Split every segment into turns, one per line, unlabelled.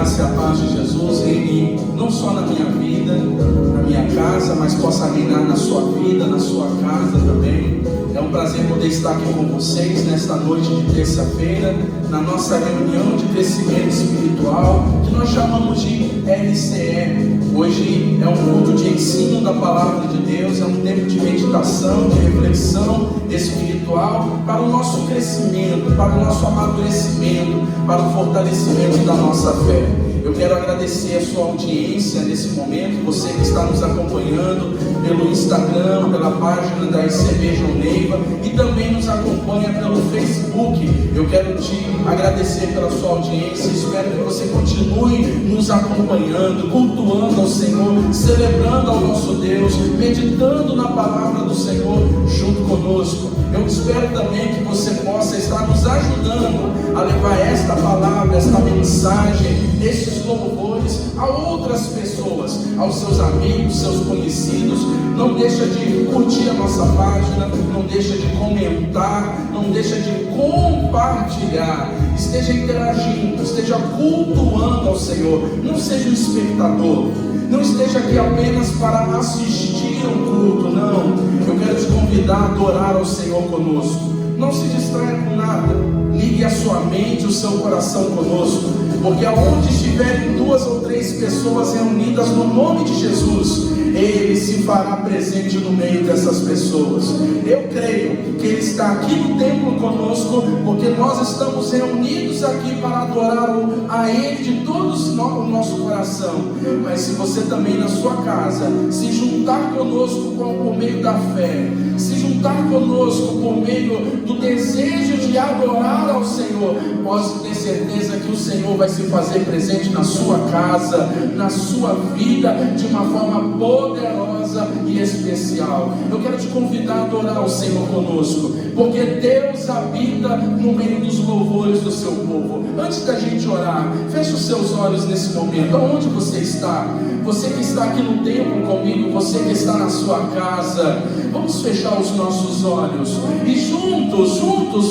graça e a paz de Jesus reine não só na minha vida, na minha casa, mas possa reinar na sua vida, na sua casa também. É um prazer poder estar aqui com vocês nesta noite de terça-feira, na nossa reunião de crescimento espiritual, que nós chamamos de LCE. Hoje é um culto de ensino da palavra de Deus, é um tempo de meditação, de reflexão espiritual para o nosso crescimento, para o nosso amadurecimento, para o fortalecimento da nossa fé. Eu quero agradecer a sua audiência nesse momento, você que está nos acompanhando pelo Instagram, pela página da ICB João Neiva e também nos acompanha pelo Facebook. Eu quero te agradecer pela sua audiência, espero que você continue nos acompanhando, cultuando ao Senhor, celebrando ao nosso Deus, meditando na palavra do Senhor junto conosco. Eu espero também que você possa estar nos ajudando a levar esta palavra, esta mensagem, estes louvores a outras pessoas, aos seus amigos, seus conhecidos. Não deixa de curtir a nossa página, não deixa de comentar, não deixa de compartilhar. Esteja interagindo, esteja cultuando ao Senhor. Não seja um espectador, não esteja aqui apenas para assistir um culto, não. Eu quero te convidar a adorar ao Senhor conosco. Não se distraia com nada, ligue a sua mente, o seu coração conosco, porque aonde estiverem 2 ou 3 pessoas reunidas no nome de Jesus, Ele se fará presente no meio dessas pessoas. Eu creio que Ele está aqui no templo conosco, porque nós estamos reunidos aqui para adorar a Ele de todo o nosso coração. Mas se você também na sua casa se juntar conosco por meio da fé, se juntar conosco por meio do desejo de adorar ao Senhor, posso ter certeza que o Senhor vai se fazer presente na sua casa, na sua vida, de uma forma poderosa e especial. Eu quero te convidar a adorar ao Senhor conosco, porque Deus habita no meio dos louvores do seu povo. Antes da gente orar, feche os seus olhos nesse momento. Aonde você está? Você que está aqui no templo comigo, você que está na sua casa, vamos fechar os nossos olhos e juntos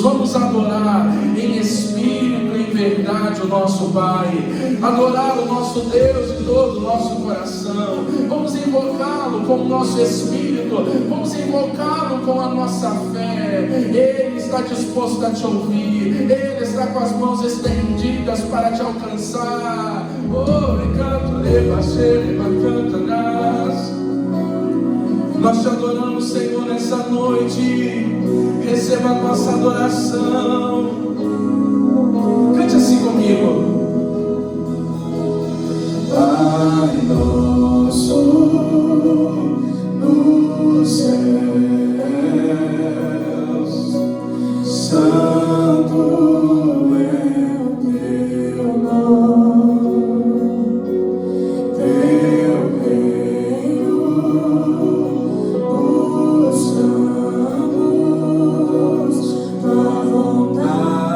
vamos adorar em espírito e em verdade o nosso Pai, adorar o nosso Deus de todo o nosso coração. Vamos invocá-lo com o nosso espírito, vamos invocá-lo com a nossa fé. Ele está disposto a te ouvir, Ele está com as mãos estendidas para te alcançar. Nós te adoramos, Senhor, nessa noite. Receba a nossa adoração. Cante assim comigo. Pai nosso nos céus, santo é o teu nome, teu reino, buscamos tua vontade.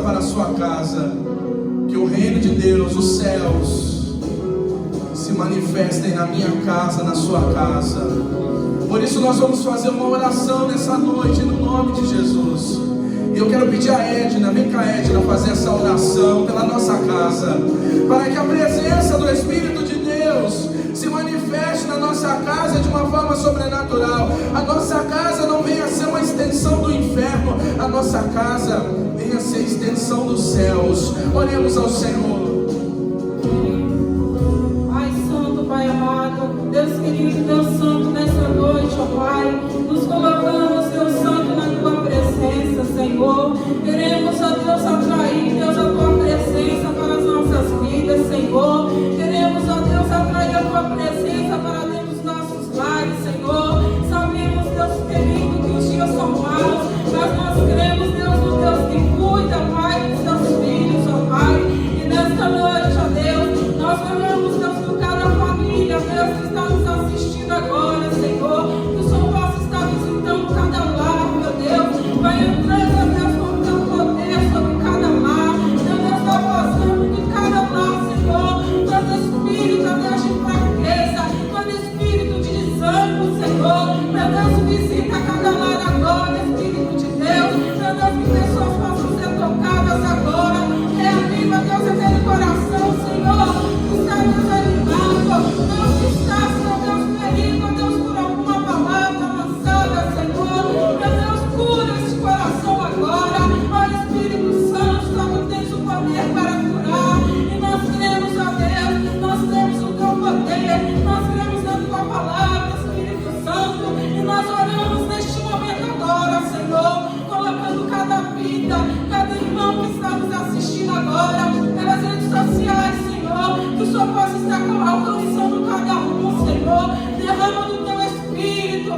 Para a sua casa, que o reino de Deus, os céus, se manifestem na minha casa, na sua casa. Por isso nós vamos fazer uma oração nessa noite, no nome de Jesus. E eu quero pedir a Edna, vem cá Edna, fazer essa oração pela nossa casa, para que a presença do Espírito de Deus se manifeste na nossa casa de uma forma sobrenatural. A nossa casa não venha a ser uma extensão do inferno, a nossa casa venha a ser extensão dos céus. Oremos ao Senhor.
Pai Santo, Pai amado, Deus querido, Deus Santo, nessa noite, ó Pai, nos colocamos, Deus Santo, na Tua presença, Senhor. Queremos, ó Deus, atrair, Deus, a Tua presença para as nossas vidas, Senhor. Queremos, ó Deus, atrair a Tua presença para dentro dos nossos lares, Senhor. Sabemos, Deus querido, que os dias são maus, mas nós cremos, Deus, no Deus que cuida, Pai, dos Teus filhos, ó Pai. E nesta noite, ó Deus, nós oramos, Deus, por cada família, Deus, que está nos assistindo agora, Senhor. Que o Senhor possa estar visitando cada lar, meu Deus. Vai entrando, ó Deus, com o Teu poder sobre cada lar. Meu Deus, está passando por cada lar, Senhor. Todo espírito, ó Deus, de fraqueza, todo espírito de desânimo, Senhor. Meu Deus, visita cada lar agora, Espírito de Deus. Meu Deus, que pessoas possam ser tocadas agora. Reaviva, Deus, aquele coração, Senhor, que está desanimado. Deus, que está, Senhor, Deus ferido, Deus, por alguma palavra lançada, Senhor. Meu Deus, cura esse coração agora. Ó Espírito Santo, só Tu tens o poder para curar. E nós cremos, ó Deus, nós cremos no Teu poder, nós cremos na Tua palavra, Espírito Santo. E nós oramos neste momento agora, Senhor, colocando cada vida, cada irmão que está nos assistindo agora, pelas redes sociais, Senhor, que o Senhor possa estar alcançando cada um, Senhor. Derrama do Teu Espírito.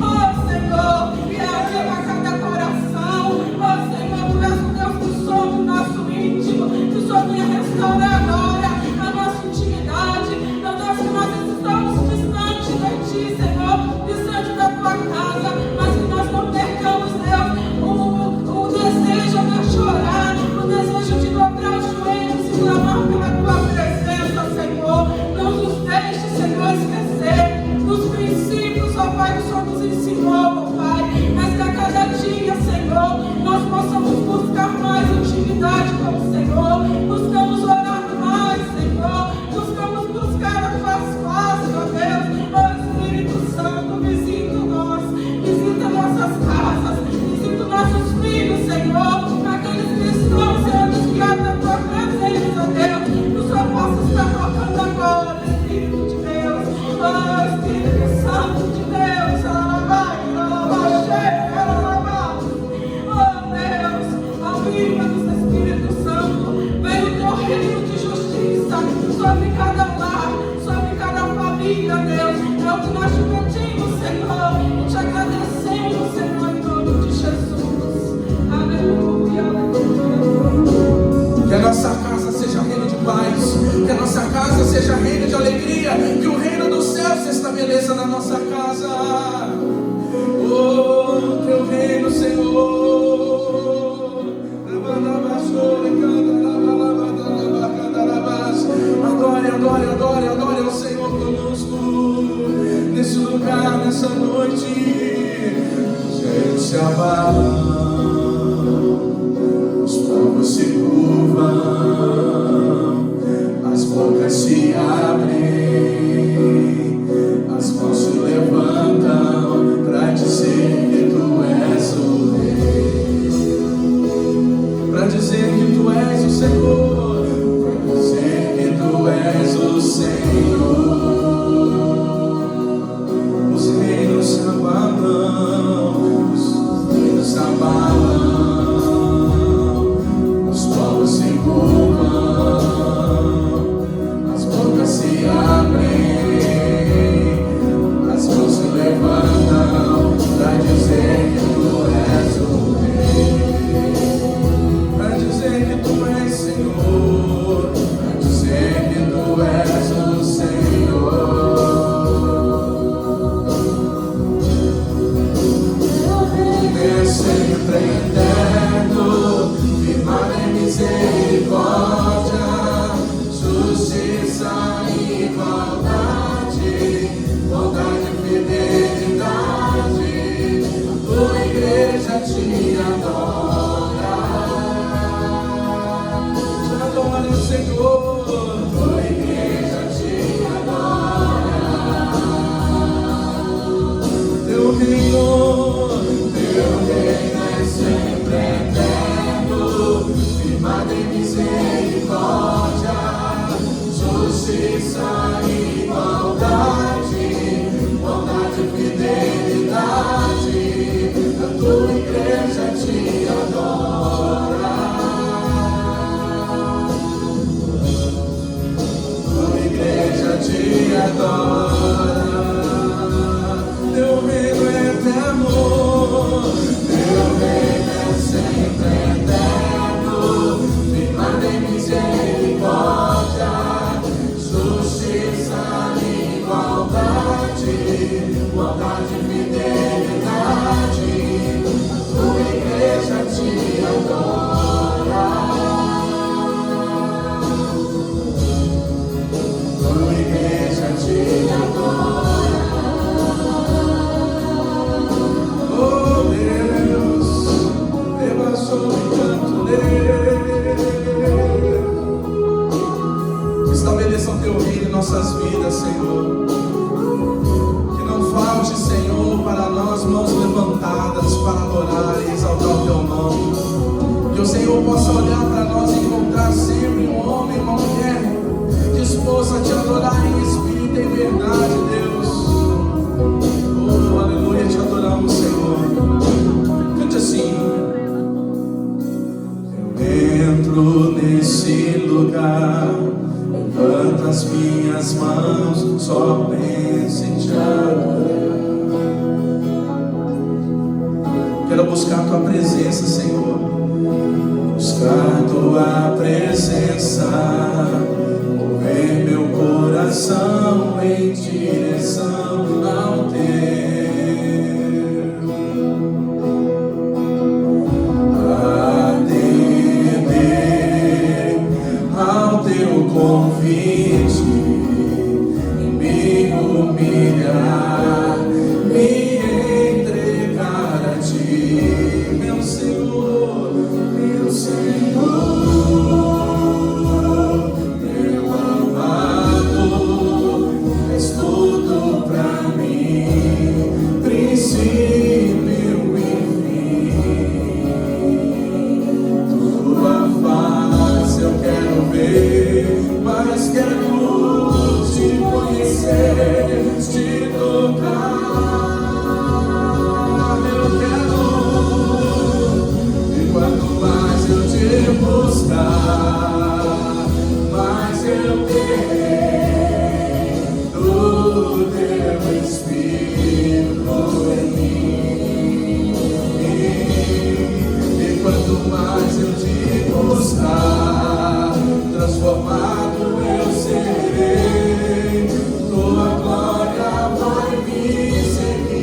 Oh Senhor, reaviva cada coração. Oh Senhor, Tu és o Deus do som do nosso íntimo. Que o Senhor venha restaurar agora a nossa intimidade. Meu Deus, que nós estamos distantes de Ti, Senhor, distante da Tua casa, mas que nós não percamos, Deus, o desejo de chorar, o desejo de dobrar os joelhos e clamar pela Tua presença, Senhor. Não nos deixe, Senhor, esquecer dos princípios, ó Pai, que o Senhor nos ensinou, ó Pai. Mas que a cada dia, Senhor, nós possamos buscar mais intimidade com o Senhor. Buscamos orar mais, Senhor. Buscamos buscar a Tua face, ó Deus. Ó Espírito Santo, visita nós, visita nossas casas, visita nossos filhos, Senhor. Aqueles que estão sendo desviados da Tua presença, Deus. Que o Senhor possa estar tocando agora, Espírito de Deus. Ó Espírito Santo de Deus. Oh Deus, aviva-nos, Espírito Santo. Vem o Teu reino de justiça sobre cada lar, sobre cada família, Deus. É o que nós te pedimos, Senhor, e te agradecemos, Senhor, em nome de Jesus. Aleluia, aleluia.
Que a nossa casa seja reino de paz, que a nossa casa seja reino de alegria, que o reino dos céus se estabeleça na nossa casa. Oh, Teu reino, Senhor. Adore, adore, adore ao Senhor conosco nesse lugar, nessa noite. Gente se abalam, os povos se curvam, as bocas se abrem, as mãos se levantam para dizer que Tu és o Rei, para dizer que Tu és o Senhor, para dizer que Tu és o Senhor. Os reinos se abalam, os reinos se abalam. sou um encanto nele. Estabeleça o teu reino em nossas vidas, Senhor. Que não falte, Senhor, para nós mãos levantadas para adorar e exaltar o teu nome. Que o Senhor possa olhar para nós e encontrar sempre um homem, uma mulher disposto a te adorar em espírito e em verdade, Deus. Oh, aleluia, te adoramos, Senhor. Cante assim. Eu entro nesse lugar, levanto as minhas mãos, só penso em te adorar. Quero buscar tua presença, Senhor. Buscar tua presença, mover meu coração em direção ao teu, atender ao teu convite, me humilhar, me entregar a ti, meu Senhor, meu Senhor. Mas quero te conhecer, te tocar. Eu quero, e quanto mais eu te buscar, mais eu tenho do teu Espírito em mim. E quanto mais eu te buscar, transformado eu serei, tua glória vai me seguir.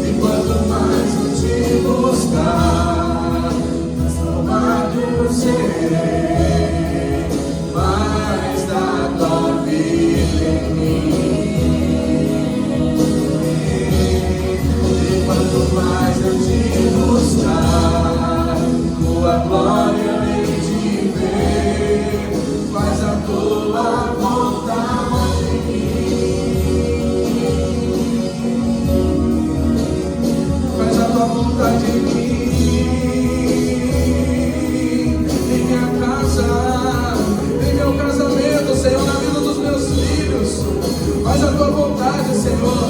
E quanto mais eu te buscar, transformado eu serei, mais da tua vida em mim. E quanto mais eu te buscar, tua glória em te ver, faz a tua vontade em mim, faz a tua vontade em mim, em minha casa, em meu casamento, Senhor, na vida dos meus filhos, faz a tua vontade, Senhor.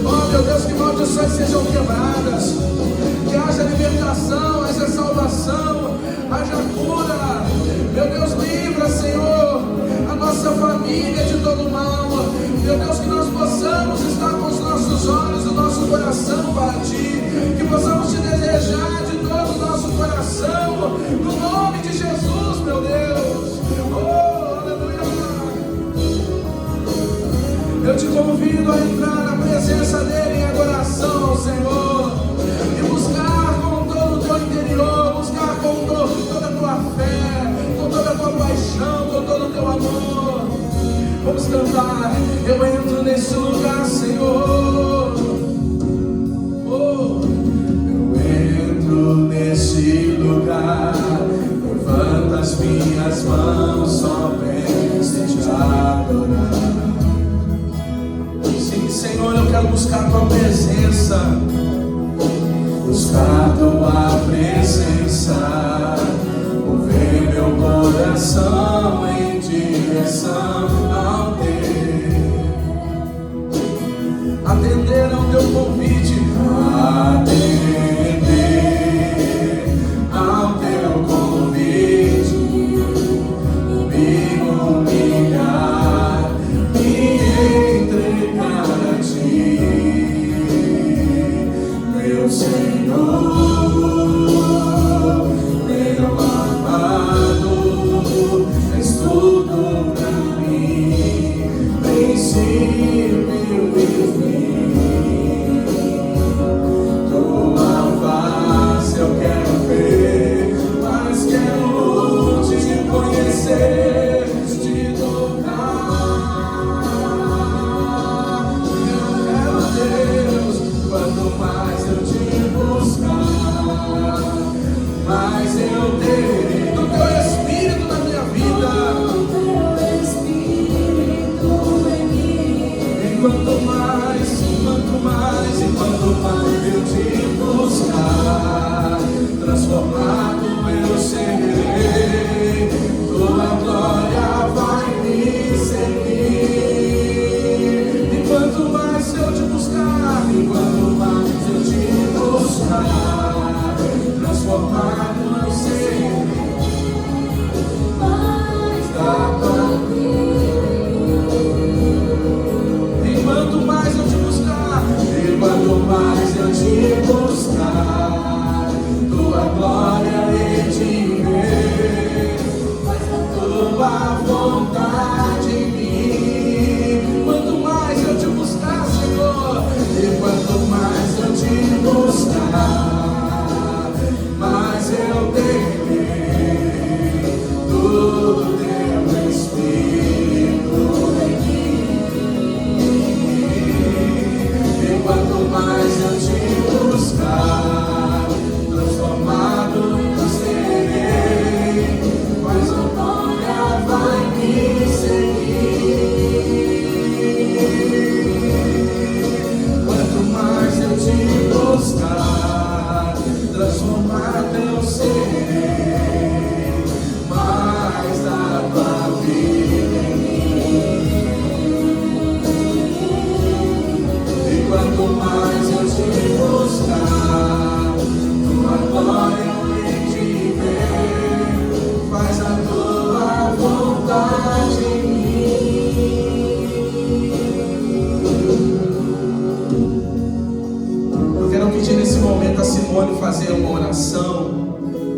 Oh meu Deus, que maldições sejam quebradas, que haja libertação, haja salvação, haja cura. Meu Deus, livra, Senhor, a nossa família de todo mal. Meu Deus, que nós possamos estar com os nossos olhos, o nosso coração para Ti, que possamos Te desejar de todo o nosso coração, no nome de Jesus, meu Deus. Oh, aleluia. Eu te convido a entrar na presença dEle em adoração ao Senhor, e buscar com todo o teu interior, buscar com toda a tua fé, com toda a tua paixão, com todo o teu amor. Vamos cantar. Eu entro nesse lugar, Senhor. Oh, eu entro nesse lugar, levanto as minhas mãos, só penso em te adorar. Sim, Senhor, eu quero buscar tua presença, buscar tua presença, mover meu coração em direção ao teu, atender ao teu convite, atender ao teu convite, me humilhar, me entregar a ti, meu Senhor, meu amado, és tudo pra mim, princípio e fim. Tua face eu quero ver, mas quero te conhecer, te tocar. Eu quero, Deus, quanto mais eu nesse momento a Simone fazer uma oração,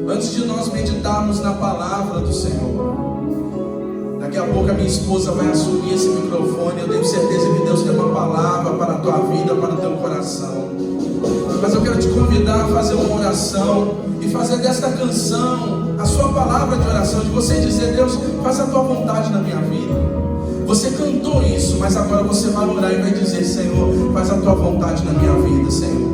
antes de nós meditarmos na palavra do Senhor. Daqui a pouco a minha esposa vai assumir esse microfone. Eu tenho certeza que Deus tem uma palavra para a tua vida, para o teu coração. Mas eu quero te convidar a fazer uma oração e fazer desta canção a sua palavra de oração, de você dizer: Deus, faz a tua vontade na minha vida. Você cantou isso, mas agora você vai orar e vai dizer: Senhor, faz a tua vontade na minha vida, Senhor.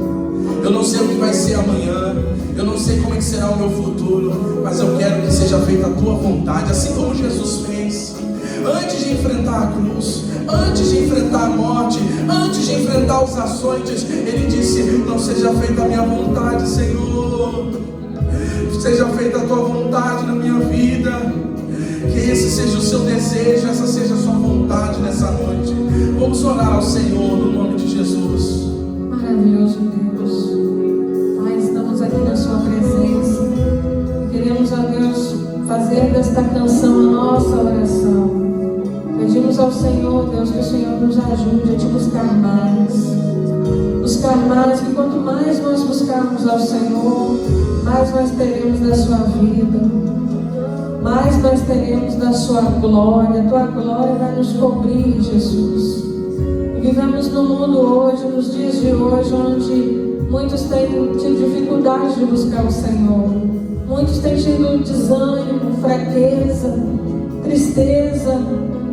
Eu não sei o que vai ser amanhã, eu não sei como é que será o meu futuro, mas eu quero que seja feita a tua vontade, assim como Jesus fez. Antes de enfrentar a cruz, antes de enfrentar a morte, antes de enfrentar os açoites, Ele disse: não seja feita a minha vontade, Senhor, seja feita a tua vontade na minha vida. Que esse seja o seu desejo, essa seja a sua vontade nessa noite. Vamos orar ao Senhor no nome de Jesus.
Maravilhoso Deus, Pai, estamos aqui na sua presença. Queremos, ó Deus, fazer desta canção a nossa oração. Pedimos ao Senhor, Deus, que o Senhor nos ajude a te buscar mais. Buscar mais, que quanto mais nós buscarmos ao Senhor, mais nós teremos da sua vida, mais nós teremos da sua glória. A tua glória vai nos cobrir, Jesus. E vivemos no mundo hoje, nos dias de hoje, onde muitos têm tido dificuldade de buscar o Senhor. Muitos têm tido desânimo, fraqueza, tristeza,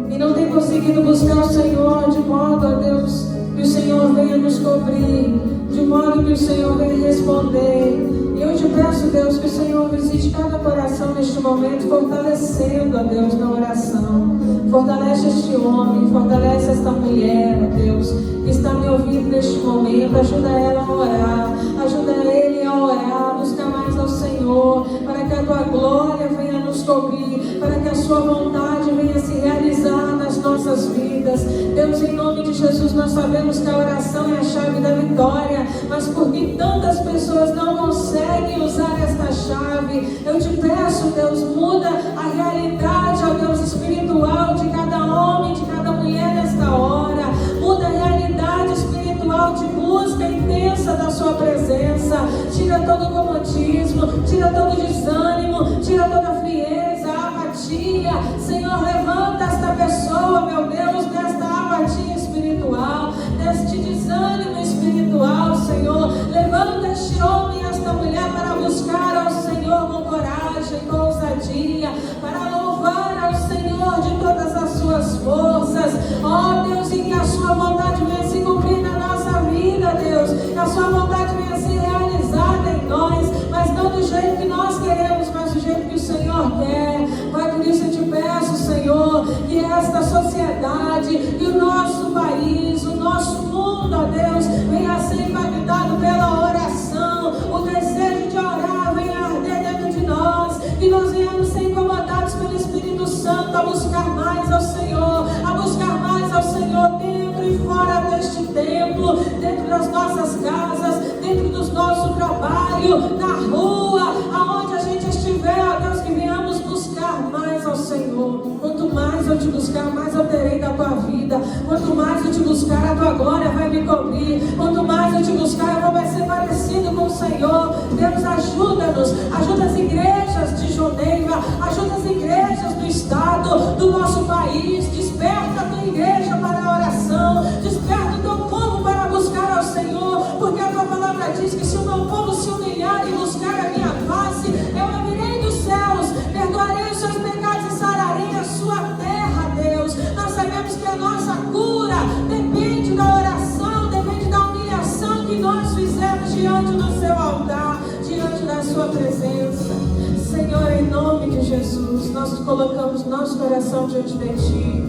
e não têm conseguido buscar o Senhor de modo, ó Deus, que o Senhor venha nos cobrir, de modo que o Senhor venha responder. E eu te peço, Deus, que o Senhor visite cada coração neste momento, fortalecendo, ó Deus, na oração. Fortalece este homem, fortalece esta mulher, ó Deus, que está me ouvindo neste momento. Ajuda ela a orar, ajuda ele a orar, buscar mais ao Senhor, para que a tua glória venha nos cobrir, para que a sua vontade venha se realizar nas nossas vidas. Deus, em nome de Jesus, nós sabemos que a oração é a chave da vitória, mas porque tantas pessoas não conseguem usar esta chave, eu te peço, Deus, muda a realidade, ó Deus, espiritual de cada homem, de cada mulher nesta hora. Muda a realidade espiritual de busca intensa da sua presença. Tira todo o comodismo, tira todo o desânimo, tira toda a frieza, a apatia. Senhor, levanta esta pessoa, meu Deus, desta apatia espiritual, deste desânimo espiritual, Senhor. Levanta este homem e esta mulher para buscar ao Senhor com coragem, com ousadia, para louvar ao Senhor de todas as suas forças. Ó Deus, e que a sua vontade venha se cumprir na nossa vida, Deus. Que a sua vontade venha ser realizada em nós, mas não do jeito que nós queremos, mas do jeito que o Senhor quer. Pai, por isso eu te peço, Senhor, que esta sociedade e o nosso país, o nosso mundo, ó Deus, venha a ser impactado pela oração. O desejo de orar venha a arder dentro de nós, que nós venhamos ser incomodados pelo Espírito Santo a buscar mais ao Senhor, a buscar mais ao Senhor dentro e fora deste templo, dentro das nossas casas, dentro do nosso trabalho, na rua, aonde a gente estiver, ó Deus, que venhamos buscar mais ao Senhor. Quanto mais eu te buscar, mais eu terei da tua vida. Quanto mais eu te buscar, a tua glória vai me cobrir. Quanto mais eu te buscar, eu vou ser parecido com o Senhor. Deus, ajuda-nos, ajuda as igrejas de Joneiva, ajuda as igrejas do estado, do nosso país. Desperta a tua igreja para a oração, desperta o teu povo para buscar ao Senhor, porque a tua palavra diz que se o meu povo se humilhar e buscar a minha face, eu virei dos céus, perdoarei os seus pecados e sararei a sua terra, Deus. Nós sabemos que a nossa cura depende da oração, depende da humilhação que nós fizemos diante do seu altar, diante da sua presença. Senhor, em nome de Jesus, nós colocamos nosso coração diante de Ti,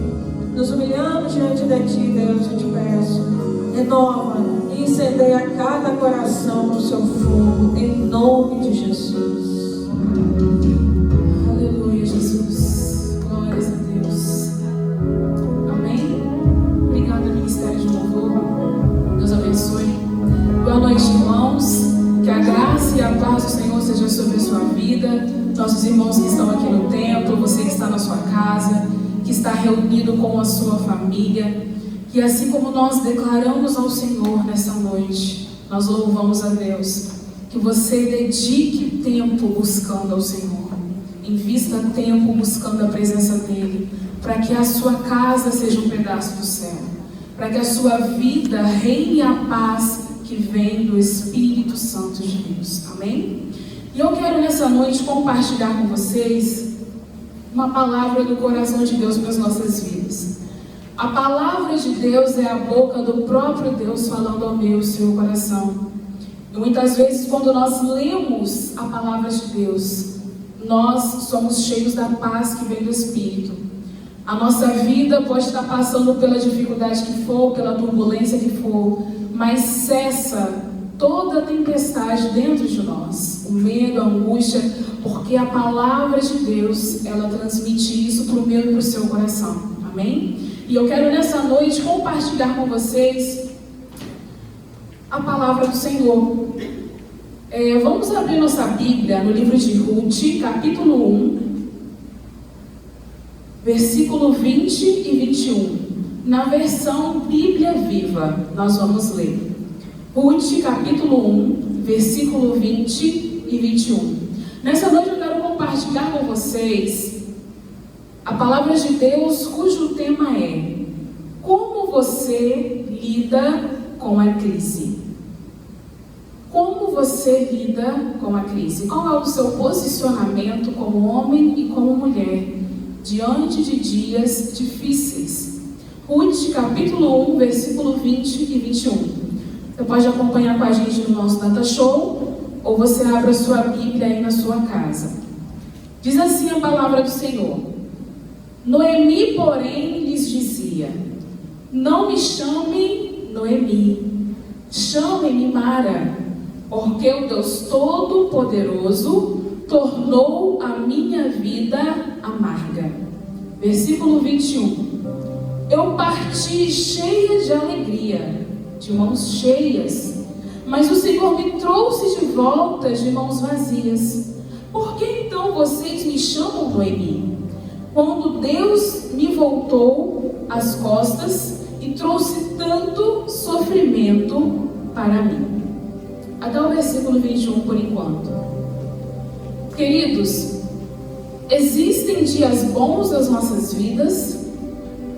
nos humilhamos diante de Ti, Deus, eu te peço, renova e incendeia cada coração no seu fogo, em nome de Jesus.
Aleluia, Jesus. Glórias a Deus. Amém? Obrigada, Ministério de Louvor. Deus abençoe. Boa noite, irmãos. Que a graça e a paz do Senhor seja sobre a sua vida. Nossos irmãos que estão aqui no templo, você que está na sua casa, que está reunido com a sua família. E assim como nós declaramos ao Senhor nessa noite, nós louvamos a Deus. Que você dedique tempo buscando ao Senhor. Invista tempo buscando a presença dEle, para que a sua casa seja um pedaço do céu, para que a sua vida reine a paz que vem do Espírito Santo de Deus. Amém? E eu quero nessa noite compartilhar com vocês uma palavra do coração de Deus para as nossas vidas. A palavra de Deus é a boca do próprio Deus falando ao meu e seu coração. E muitas vezes, quando nós lemos a palavra de Deus, nós somos cheios da paz que vem do Espírito. A nossa vida pode estar passando pela dificuldade que for, pela turbulência que for, mas cessa toda a tempestade dentro de nós, o medo, a angústia, porque a palavra de Deus, ela transmite isso para o meu e para o seu coração. Amém? E eu quero nessa noite compartilhar com vocês a palavra do Senhor. Vamos abrir nossa Bíblia no livro de Ruth, capítulo 1, versículo 20 e 21. Na versão Bíblia Viva, nós vamos ler. Ruth, capítulo 1, versículo 20 e 21. Nessa noite eu quero compartilhar com vocês a palavra de Deus, cujo tema é: como você lida com a crise? Como você lida com a crise? Qual é o seu posicionamento como homem e como mulher diante de dias difíceis? Ruth, capítulo 1, versículo 20 e 21. Você pode acompanhar com a gente no nosso Data Show, ou você abre a sua Bíblia aí na sua casa. Diz assim a palavra do Senhor: Noemi, porém, lhes dizia: não me chame Noemi, chame-me Mara, porque o Deus Todo-Poderoso tornou a minha vida amarga. Versículo 21. Eu parti cheia de alegria, de mãos cheias, mas o Senhor me trouxe de volta de mãos vazias. Por que então vocês me chamam Noemi? Quando Deus me voltou as costas e trouxe tanto sofrimento para mim. Até o versículo 21 por enquanto. Queridos, existem dias bons nas nossas vidas,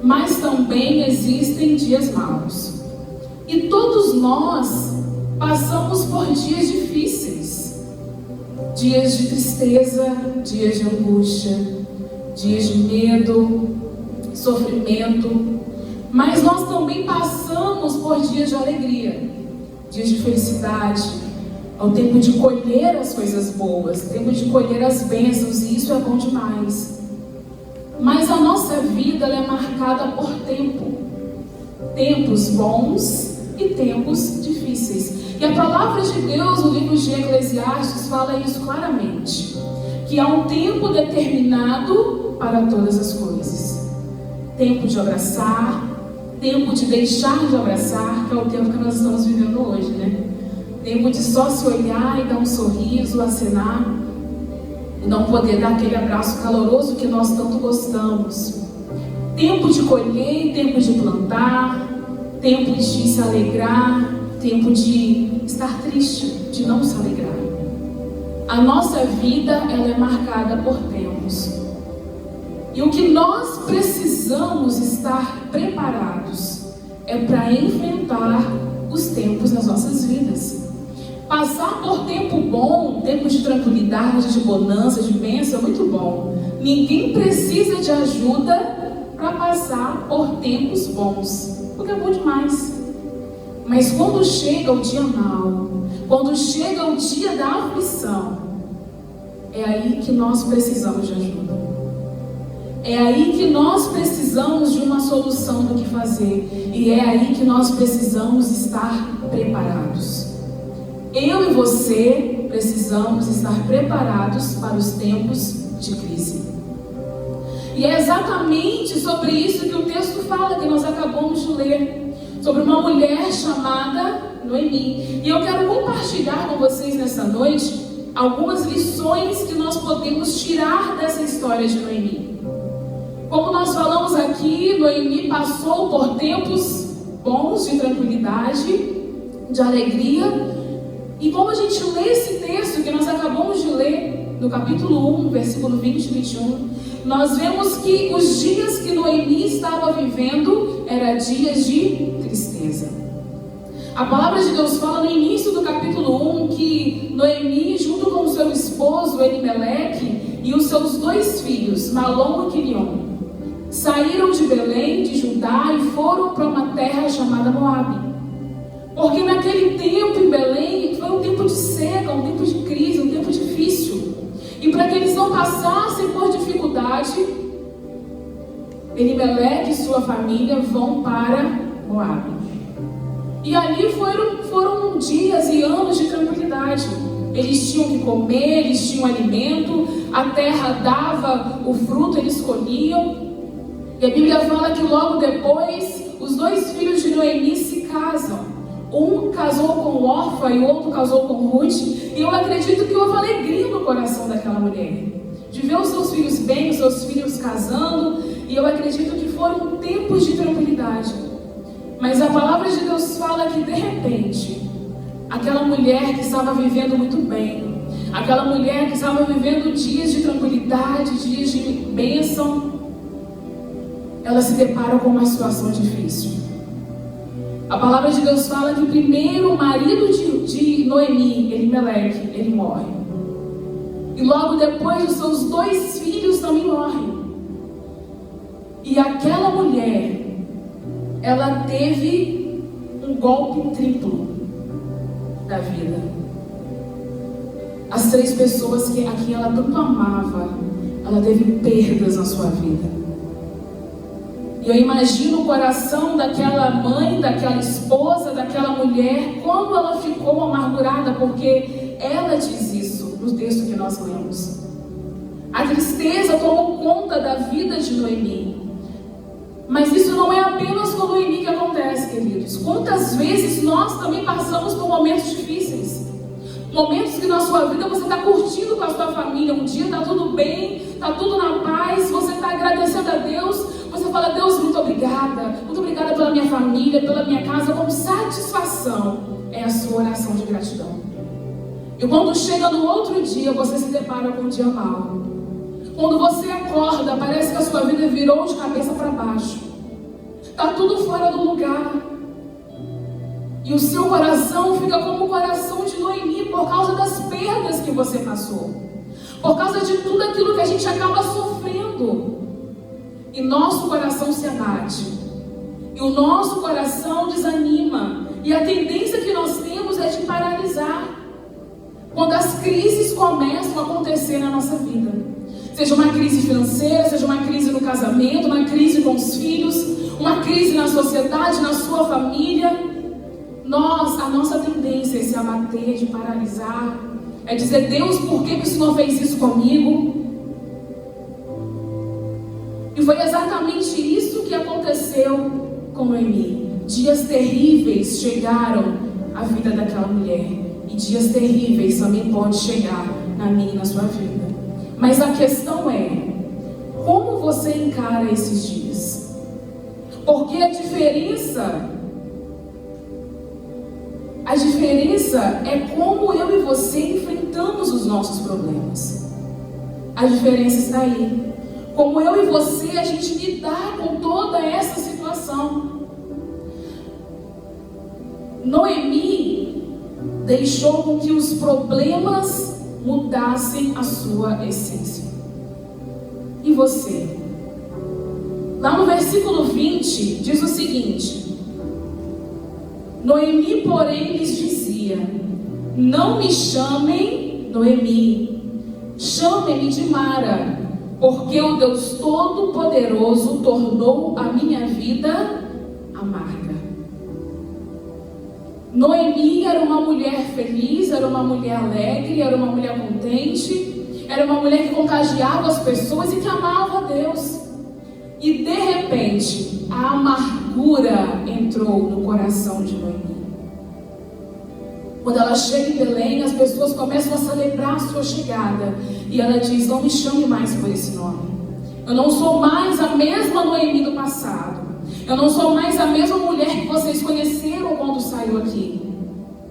mas também existem dias maus. E todos nós passamos por dias difíceis, dias de tristeza, dias de angústia, dias de medo, sofrimento, mas nós também passamos por dias de alegria, dias de felicidade. É o tempo de colher as coisas boas, tempo de colher as bênçãos, e isso é bom demais. Mas a nossa vida, ela é marcada por tempos bons e tempos difíceis. E a palavra de Deus no livro de Eclesiastes fala isso claramente, que há um tempo determinado para todas as coisas. Tempo de abraçar, tempo de deixar de abraçar, que é o tempo que nós estamos vivendo hoje, né? Tempo de só se olhar e dar um sorriso, acenar, e não poder dar aquele abraço caloroso que nós tanto gostamos. Tempo de colher, tempo de plantar, tempo de se alegrar, tempo de estar triste, de não se alegrar. A nossa vida, ela é marcada por tempos. E o que nós precisamos estar preparados é para enfrentar os tempos nas nossas vidas. Passar por tempo bom, tempo de tranquilidade, de bonança, de bênção, é muito bom. Ninguém precisa de ajuda para passar por tempos bons, porque é bom demais. Mas quando chega o dia mau, quando chega o dia da aflição, é aí que nós precisamos de ajuda. É aí que nós precisamos de uma solução do que fazer. E é aí que nós precisamos estar preparados. Eu e você precisamos estar preparados para os tempos de crise. E é exatamente sobre isso que o texto fala, que nós acabamos de ler. Sobre uma mulher chamada Noemi. E eu quero compartilhar com vocês nessa noite algumas lições que nós podemos tirar dessa história de Noemi. Como nós falamos aqui, Noemi passou por tempos bons de tranquilidade, de alegria. E como a gente lê esse texto que nós acabamos de ler, no capítulo 1, versículo 20 e 21, nós vemos que os dias que Noemi estava vivendo eram dias de tristeza. A palavra de Deus fala no início do capítulo 1 que Noemi, junto com o seu esposo Elimeleque e os seus 2 filhos, Malom e Quilion, saíram de Belém, de Judá, e foram para uma terra chamada Moabe. Porque naquele tempo em Belém foi um tempo de seca, um tempo de crise, um tempo difícil. E para que eles não passassem por dificuldade, Elimeleque e sua família vão para Moabe. E ali foram dias e anos de tranquilidade. Eles tinham que comer, eles tinham alimento, a terra dava o fruto, eles colhiam. E a Bíblia fala que logo depois, os 2 filhos de Noemi se casam. Um casou com Orfa e o outro casou com Ruth. E eu acredito que houve alegria no coração daquela mulher, de ver os seus filhos bem, os seus filhos casando. E eu acredito que foram tempos de tranquilidade. Mas a palavra de Deus fala que de repente, aquela mulher que estava vivendo muito bem, aquela mulher que estava vivendo dias de tranquilidade, dias de bênção, ela se depara com uma situação difícil. A palavra de Deus fala que primeiro o marido de Noemi, Elimeleque, ele morre. E logo depois os seus 2 filhos também morrem. E aquela mulher, ela teve um golpe triplo da vida. As 3 pessoas a quem ela tanto amava, ela teve perdas na sua vida. E eu imagino o coração daquela mãe, daquela esposa, daquela mulher, como ela ficou amargurada, porque ela diz isso no texto que nós lemos. A tristeza tomou conta da vida de Noemi. Mas isso não é apenas com Noemi que acontece, queridos. Quantas vezes nós também passamos por momentos difíceis? Momentos que na sua vida você está curtindo com a sua família. Um dia está tudo bem, está tudo na paz, você está agradecendo a Deus. Você fala: Deus, muito obrigada pela minha família, pela minha casa. Como satisfação é a sua oração de gratidão. E quando chega no outro dia, você se depara com um dia mau. Quando você acorda, parece que a sua vida virou de cabeça para baixo. Está tudo fora do lugar. E o seu coração fica como o coração de Noemi por causa das perdas que você passou. Por causa de tudo aquilo que a gente acaba sofrendo. E nosso coração se abate. E o nosso coração desanima. E a tendência que nós temos é de paralisar. Quando as crises começam a acontecer na nossa vida. Seja uma crise financeira, seja uma crise no casamento, uma crise com os filhos, uma crise na sociedade, na sua família. A nossa tendência é se abater, de paralisar. É dizer: Deus, por que o Senhor fez isso comigo? E foi exatamente isso que aconteceu com Noemi. Dias terríveis chegaram à vida daquela mulher. E dias terríveis também podem chegar na minha e na sua vida. Mas a questão é, como você encara esses dias? Porque a diferença é como eu e você enfrentamos os nossos problemas. A diferença está aí. Como eu e você, a gente lidar com toda essa situação. Noemi deixou com que os problemas mudassem a sua essência. E você? Lá no versículo 20, diz o seguinte: Noemi, porém, lhes dizia: não me chamem Noemi, chamem-me de Mara, porque o Deus Todo-Poderoso tornou a minha vida amarga. Noemi era uma mulher feliz, era uma mulher alegre, era uma mulher contente, era uma mulher que contagiava as pessoas e que amava a Deus. E de repente, a amargura entrou no coração de Noemi. Quando ela chega em Belém, as pessoas começam a celebrar a sua chegada. E ela diz: não me chame mais por esse nome. Eu não sou mais a mesma Noemi do passado. Eu não sou mais a mesma mulher que vocês conheceram quando saiu aqui.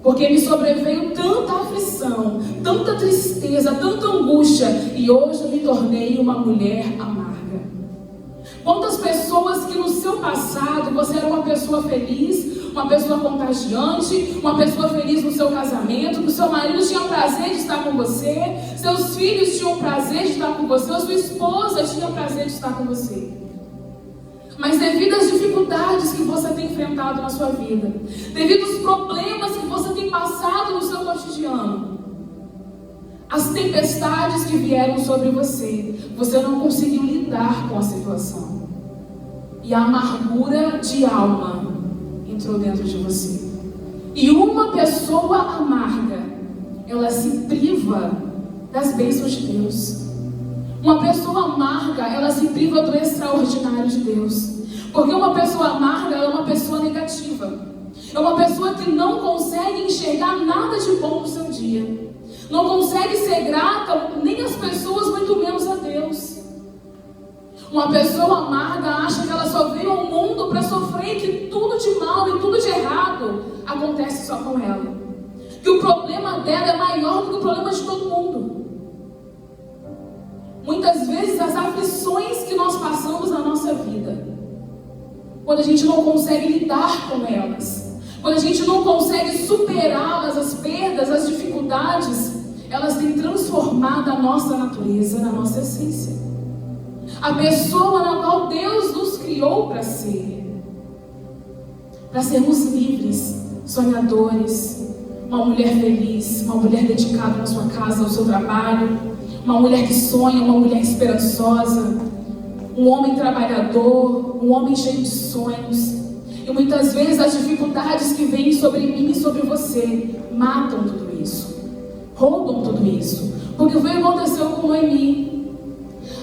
porque me sobreveio tanta aflição, tanta tristeza, tanta angústia, e hoje eu me tornei uma mulher amarga. Quantas pessoas que no seu passado você era uma pessoa feliz, uma pessoa contagiante, uma pessoa feliz no seu casamento, que o seu marido tinha prazer de estar com você, seus filhos tinham prazer de estar com você, ou sua esposa tinha prazer de estar com você. Mas devido às dificuldades que você tem enfrentado na sua vida, devido aos problemas que você tem passado no seu cotidiano, as tempestades que vieram sobre você, você não conseguiu lidar com a situação. E a amargura de alma entrou dentro de você. E uma pessoa amarga, ela se priva das bênçãos de Deus. Uma pessoa amarga, ela se priva do extraordinário de Deus. Porque uma pessoa amarga é uma pessoa negativa. É uma pessoa que não consegue enxergar nada de bom no seu dia. Não consegue ser grata nem às pessoas, muito menos a Deus. Uma pessoa amarga acha que ela só veio ao mundo para sofrer, que tudo de mal e tudo de errado acontece só com ela. Que o problema dela é maior do que o problema de todo mundo. Muitas vezes as aflições que nós passamos na nossa vida, quando a gente não consegue lidar com elas, quando a gente não consegue superá-las, as perdas, as dificuldades, elas têm transformado a nossa natureza, na nossa essência. A pessoa na qual Deus nos criou para sermos livres, sonhadores, uma mulher feliz, uma mulher dedicada na sua casa, ao seu trabalho, uma mulher que sonha, uma mulher esperançosa, um homem trabalhador, um homem cheio de sonhos. E muitas vezes as dificuldades que vêm sobre mim e sobre você matam tudo isso, roubam tudo isso. Porque foi o que aconteceu com Noemi.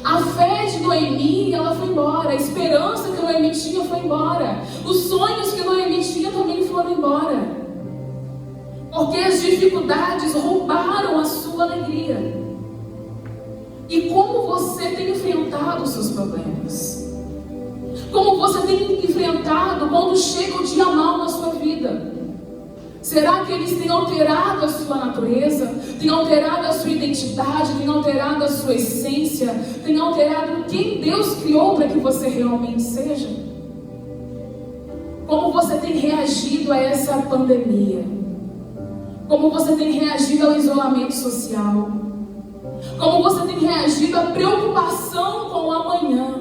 A fé de Noemi, ela foi embora. A esperança que Noemi tinha foi embora. Os sonhos que Noemi tinha também foram embora. Porque as dificuldades roubaram a sua alegria. E como você tem enfrentado os seus problemas? Como você tem enfrentado quando chega o dia mal na sua vida? Será que eles têm alterado a sua natureza? Têm alterado a sua identidade? Têm alterado a sua essência? Têm alterado quem Deus criou para que você realmente seja? Como você tem reagido a essa pandemia? Como você tem reagido ao isolamento social? Como você tem reagido à preocupação com o amanhã?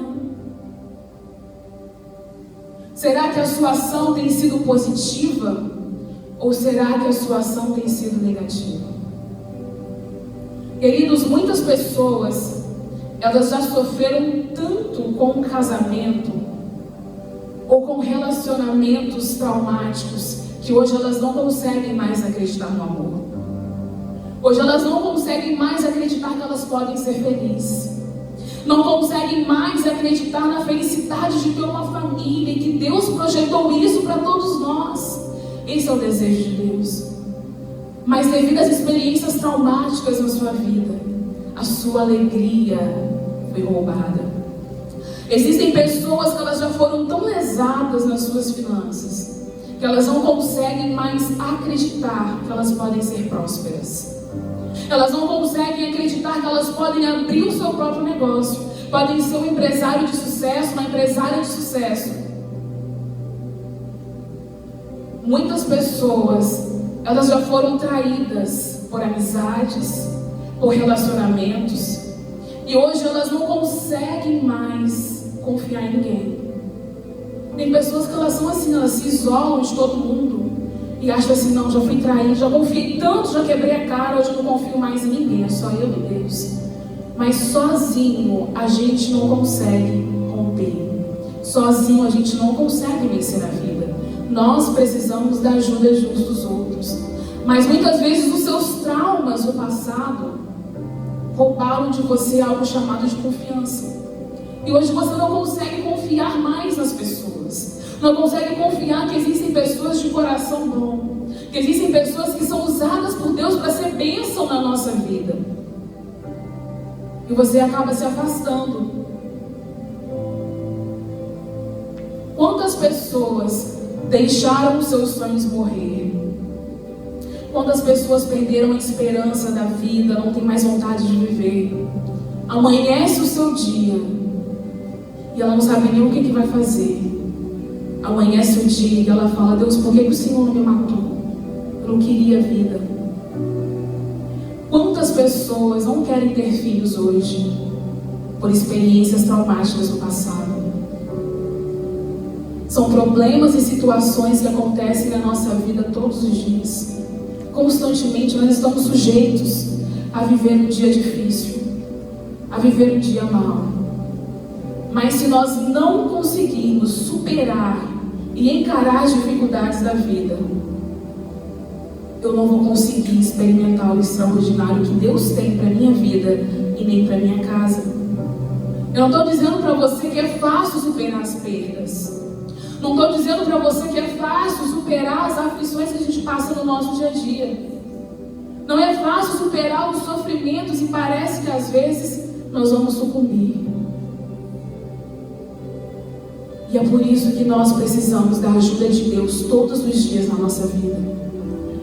Será que a sua ação tem sido positiva? Ou será que a sua ação tem sido negativa? Queridos, muitas pessoas, elas já sofreram tanto com o casamento ou com relacionamentos traumáticos que hoje elas não conseguem mais acreditar no amor. Hoje elas não conseguem mais acreditar que elas podem ser felizes. Não conseguem mais acreditar na felicidade de ter uma família e que Deus projetou isso para todos nós. Esse é o desejo de Deus. Mas devido às experiências traumáticas na sua vida, a sua alegria foi roubada. Existem pessoas que elas já foram tão lesadas nas suas finanças que elas não conseguem mais acreditar que elas podem ser prósperas. Elas não conseguem acreditar que elas podem abrir o seu próprio negócio, podem ser um empresário de sucesso, uma empresária de sucesso. Muitas pessoas, elas já foram traídas por amizades, por relacionamentos, e hoje elas não conseguem mais confiar em ninguém. Tem pessoas que elas são assim, elas se isolam de todo mundo e acham assim, não, já fui traído, já confiei tanto, já quebrei a cara, hoje eu não confio mais em ninguém, é só eu e Deus. Mas sozinho a gente não consegue romper. Sozinho a gente não consegue vencer a vida. Nós precisamos da ajuda uns dos outros. Mas muitas vezes os seus traumas do passado roubaram de você algo chamado de confiança. E hoje você não consegue confiar mais nas pessoas. Não consegue confiar que existem pessoas de coração bom. Que existem pessoas que são usadas por Deus para ser bênção na nossa vida. E você acaba se afastando. Quantas pessoas deixaram os seus sonhos morrer? Quantas pessoas perderam a esperança da vida, não tem mais vontade de viver. Amanhece o seu dia e ela não sabe nem o que vai fazer. Amanhece o dia e ela fala: Deus, por que o Senhor não me matou? Eu não queria vida. Quantas pessoas não querem ter filhos hoje por experiências traumáticas do passado? São problemas e situações que acontecem na nossa vida todos os dias. Constantemente nós estamos sujeitos a viver um dia difícil, a viver um dia mau. Mas se nós não conseguirmos superar e encarar as dificuldades da vida, eu não vou conseguir experimentar o extraordinário que Deus tem para a minha vida e nem para a minha casa. Eu não estou dizendo para você que é fácil superar as perdas. Não estou dizendo para você que é fácil superar as aflições que a gente passa no nosso dia a dia. Não é fácil superar os sofrimentos e parece que às vezes nós vamos sucumbir. E é por isso que nós precisamos da ajuda de Deus todos os dias na nossa vida.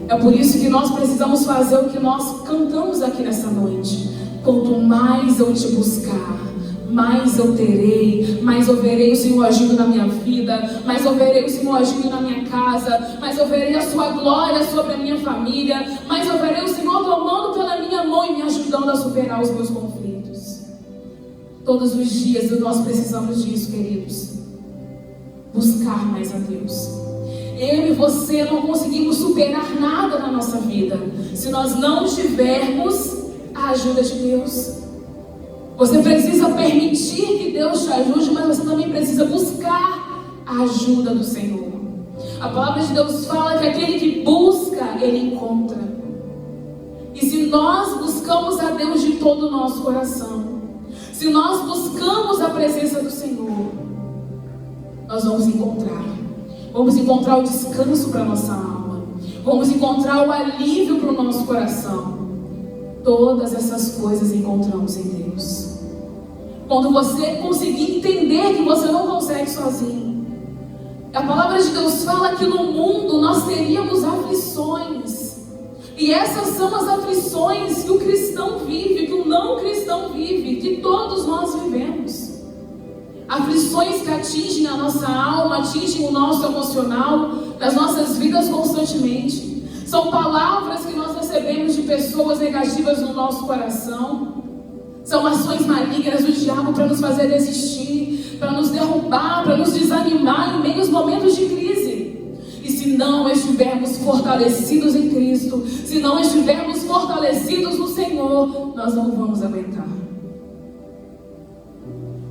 É por isso que nós precisamos fazer o que nós cantamos aqui nessa noite. Quanto mais eu te buscar, mais eu terei, mais eu verei o Senhor agindo na minha vida, mais eu verei o Senhor agindo na minha casa, mais eu verei a sua glória sobre a minha família, mais eu verei o Senhor tomando pela minha mão e me ajudando a superar os meus conflitos. Todos os dias nós precisamos disso, queridos. Buscar mais a Deus. Eu e você não conseguimos superar nada na nossa vida se nós não tivermos a ajuda de Deus. Você precisa permitir que Deus te ajude, mas você também precisa buscar a ajuda do Senhor. A palavra de Deus fala que aquele que busca, ele encontra. E se nós buscamos a Deus de todo o nosso coração, se nós buscamos a presença do Senhor, nós vamos encontrar. Vamos encontrar o descanso para a nossa alma. Vamos encontrar o alívio para o nosso coração. Todas essas coisas encontramos em Deus. Quando você conseguir entender que você não consegue sozinho. A palavra de Deus fala que no mundo nós teríamos aflições. E essas são as aflições que o cristão vive, que o não cristão vive, que todos nós vivemos. Aflições que atingem a nossa alma, atingem o nosso emocional, das nossas vidas constantemente. São palavras que nós recebemos de pessoas negativas no nosso coração. São ações malignas do diabo para nos fazer desistir, para nos derrubar, para nos desanimar em meio aos momentos de crise. E se não estivermos fortalecidos em Cristo, se não estivermos fortalecidos no Senhor, nós não vamos aguentar.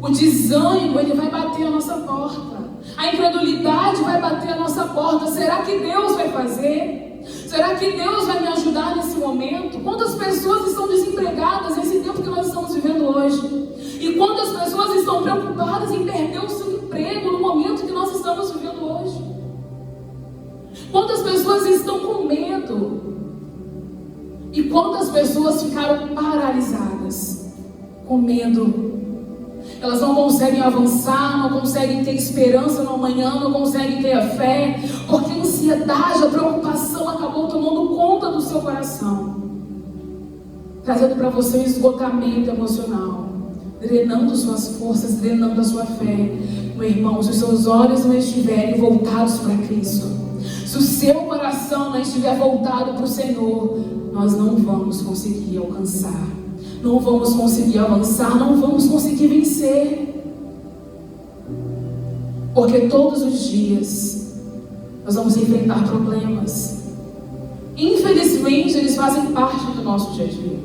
O desânimo, ele vai bater a nossa porta. A incredulidade vai bater a nossa porta. Será que Deus vai fazer? Será que Deus vai me ajudar nesse momento? Quantas pessoas estão desempregadas nesse tempo que nós estamos vivendo hoje? E quantas pessoas estão preocupadas em perder o seu emprego no momento que nós estamos vivendo hoje? Quantas pessoas estão com medo? E quantas pessoas ficaram paralisadas, com medo? Elas não conseguem avançar, não conseguem ter esperança no amanhã, não conseguem ter a fé, porque a ansiedade, a preocupação acabou tomando conta do seu coração, trazendo para você um esgotamento emocional, drenando suas forças, drenando a sua fé. Meu irmão, se os seus olhos não estiverem voltados para Cristo, se o seu coração não estiver voltado para o Senhor, nós não vamos conseguir alcançar. Não vamos conseguir avançar, não vamos conseguir vencer. Porque todos os dias nós vamos enfrentar problemas. Infelizmente, eles fazem parte do nosso dia a dia.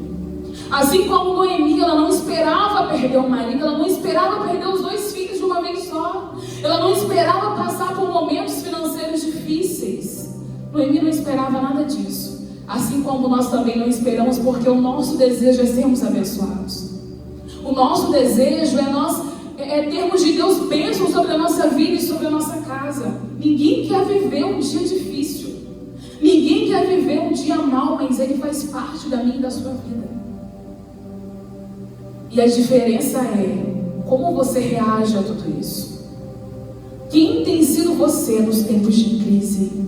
Assim como Noemi, ela não esperava perder o marido, ela não esperava perder os 2 filhos de uma vez só. Ela não esperava passar por momentos financeiros difíceis. Noemi não esperava nada disso. Assim como nós também não esperamos, porque o nosso desejo é sermos abençoados. O nosso desejo é termos de Deus bênção sobre a nossa vida e sobre a nossa casa. Ninguém quer viver um dia difícil. Ninguém quer viver um dia mau, mas ele faz parte da minha e da sua vida. E a diferença é como você reage a tudo isso. Quem tem sido você nos tempos de crise?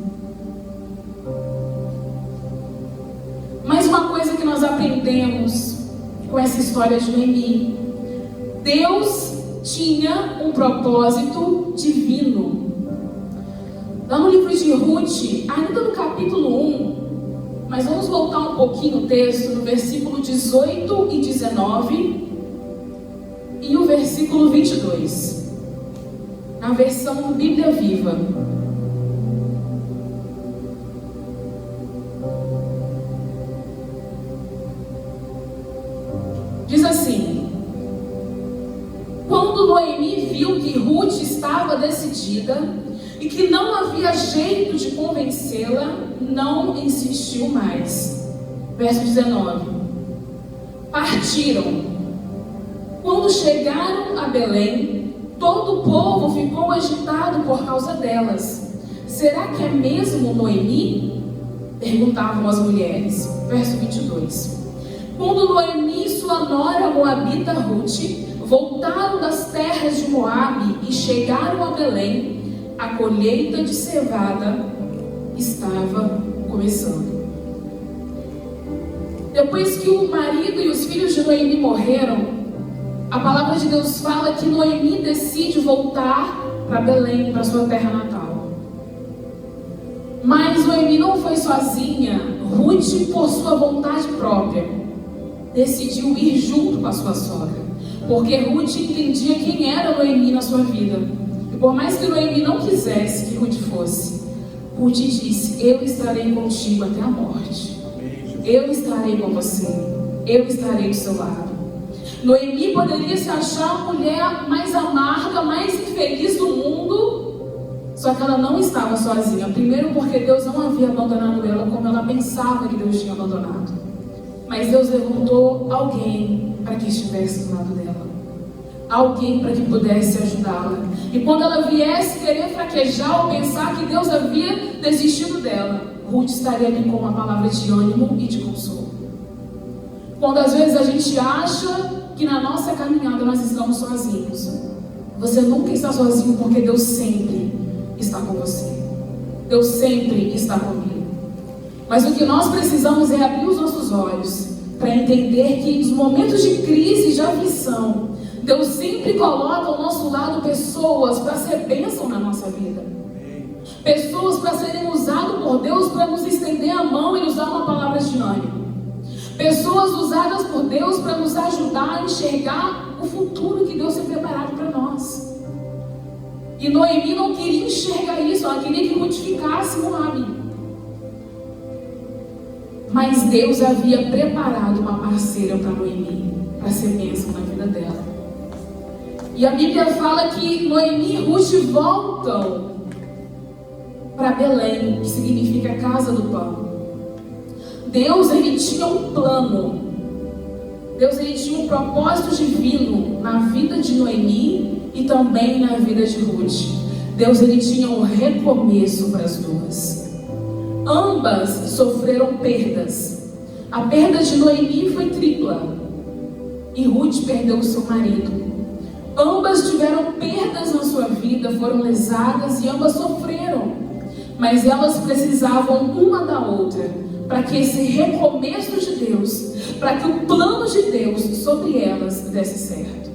aprendemos com essa história de Noemi? Deus tinha um propósito divino. Lá no livro de Ruth, ainda no capítulo 1, mas vamos voltar um pouquinho o texto, no versículo 18 e 19 e o versículo 22, na versão Bíblia Viva. Diz assim: quando Noemi viu que Ruth estava decidida e que não havia jeito de convencê-la, não insistiu mais. Verso 19: partiram. Quando chegaram a Belém, todo o povo ficou agitado por causa delas. Será que é mesmo Noemi? Perguntavam as mulheres. Verso 22: quando Noemi e sua nora moabita Ruth voltaram das terras de Moabe e chegaram a Belém, a colheita de cevada estava começando. Depois que o marido e os filhos de Noemi morreram, a palavra de Deus fala que Noemi decide voltar para Belém, para sua terra natal. Mas Noemi não foi sozinha. Ruth, por sua vontade própria, decidiu ir junto com a sua sogra, porque Ruth entendia quem era Noemi na sua vida. E por mais que Noemi não quisesse que Ruth fosse, Ruth disse: eu estarei contigo até a morte. Eu estarei com você. Eu estarei do seu lado. Noemi poderia se achar a mulher mais amarga, mais infeliz do mundo, só que ela não estava sozinha. Primeiro porque Deus não havia abandonado ela como ela pensava que Deus tinha abandonado. Mas Deus levantou alguém para que estivesse do lado dela, alguém para que pudesse ajudá-la. E quando ela viesse querer fraquejar ou pensar que Deus havia desistido dela, Ruth estaria ali com uma palavra de ânimo e de consolo. Quando às vezes a gente acha que na nossa caminhada nós estamos sozinhos, você nunca está sozinho, porque Deus sempre está com você. Deus sempre está comigo. Mas o que nós precisamos é abrir os nossos olhos para entender que nos momentos de crise e de aflição, Deus sempre coloca ao nosso lado pessoas para ser bênção na nossa vida. Pessoas para serem usadas por Deus para nos estender a mão e nos dar uma palavra de ânimo. Pessoas usadas por Deus para nos ajudar a enxergar o futuro que Deus tem preparado para nós. E Noemi não queria enxergar isso, ela queria que Ruth ficasse em Moabe. Mas Deus havia preparado uma parceira para Noemi, para ser bênção na vida dela. E a Bíblia fala que Noemi e Ruth voltam para Belém, que significa casa do pão. Deus, ele tinha um plano. Deus, ele tinha um propósito divino na vida de Noemi e também na vida de Ruth. Deus, ele tinha um recomeço para as duas. Ambas sofreram perdas. A perda de Noemi foi tripla e Ruth perdeu o seu marido. Ambas tiveram perdas na sua vida, foram lesadas e ambas sofreram. Mas elas precisavam uma da outra para que esse recomeço de Deus, para que o plano de Deus sobre elas desse certo.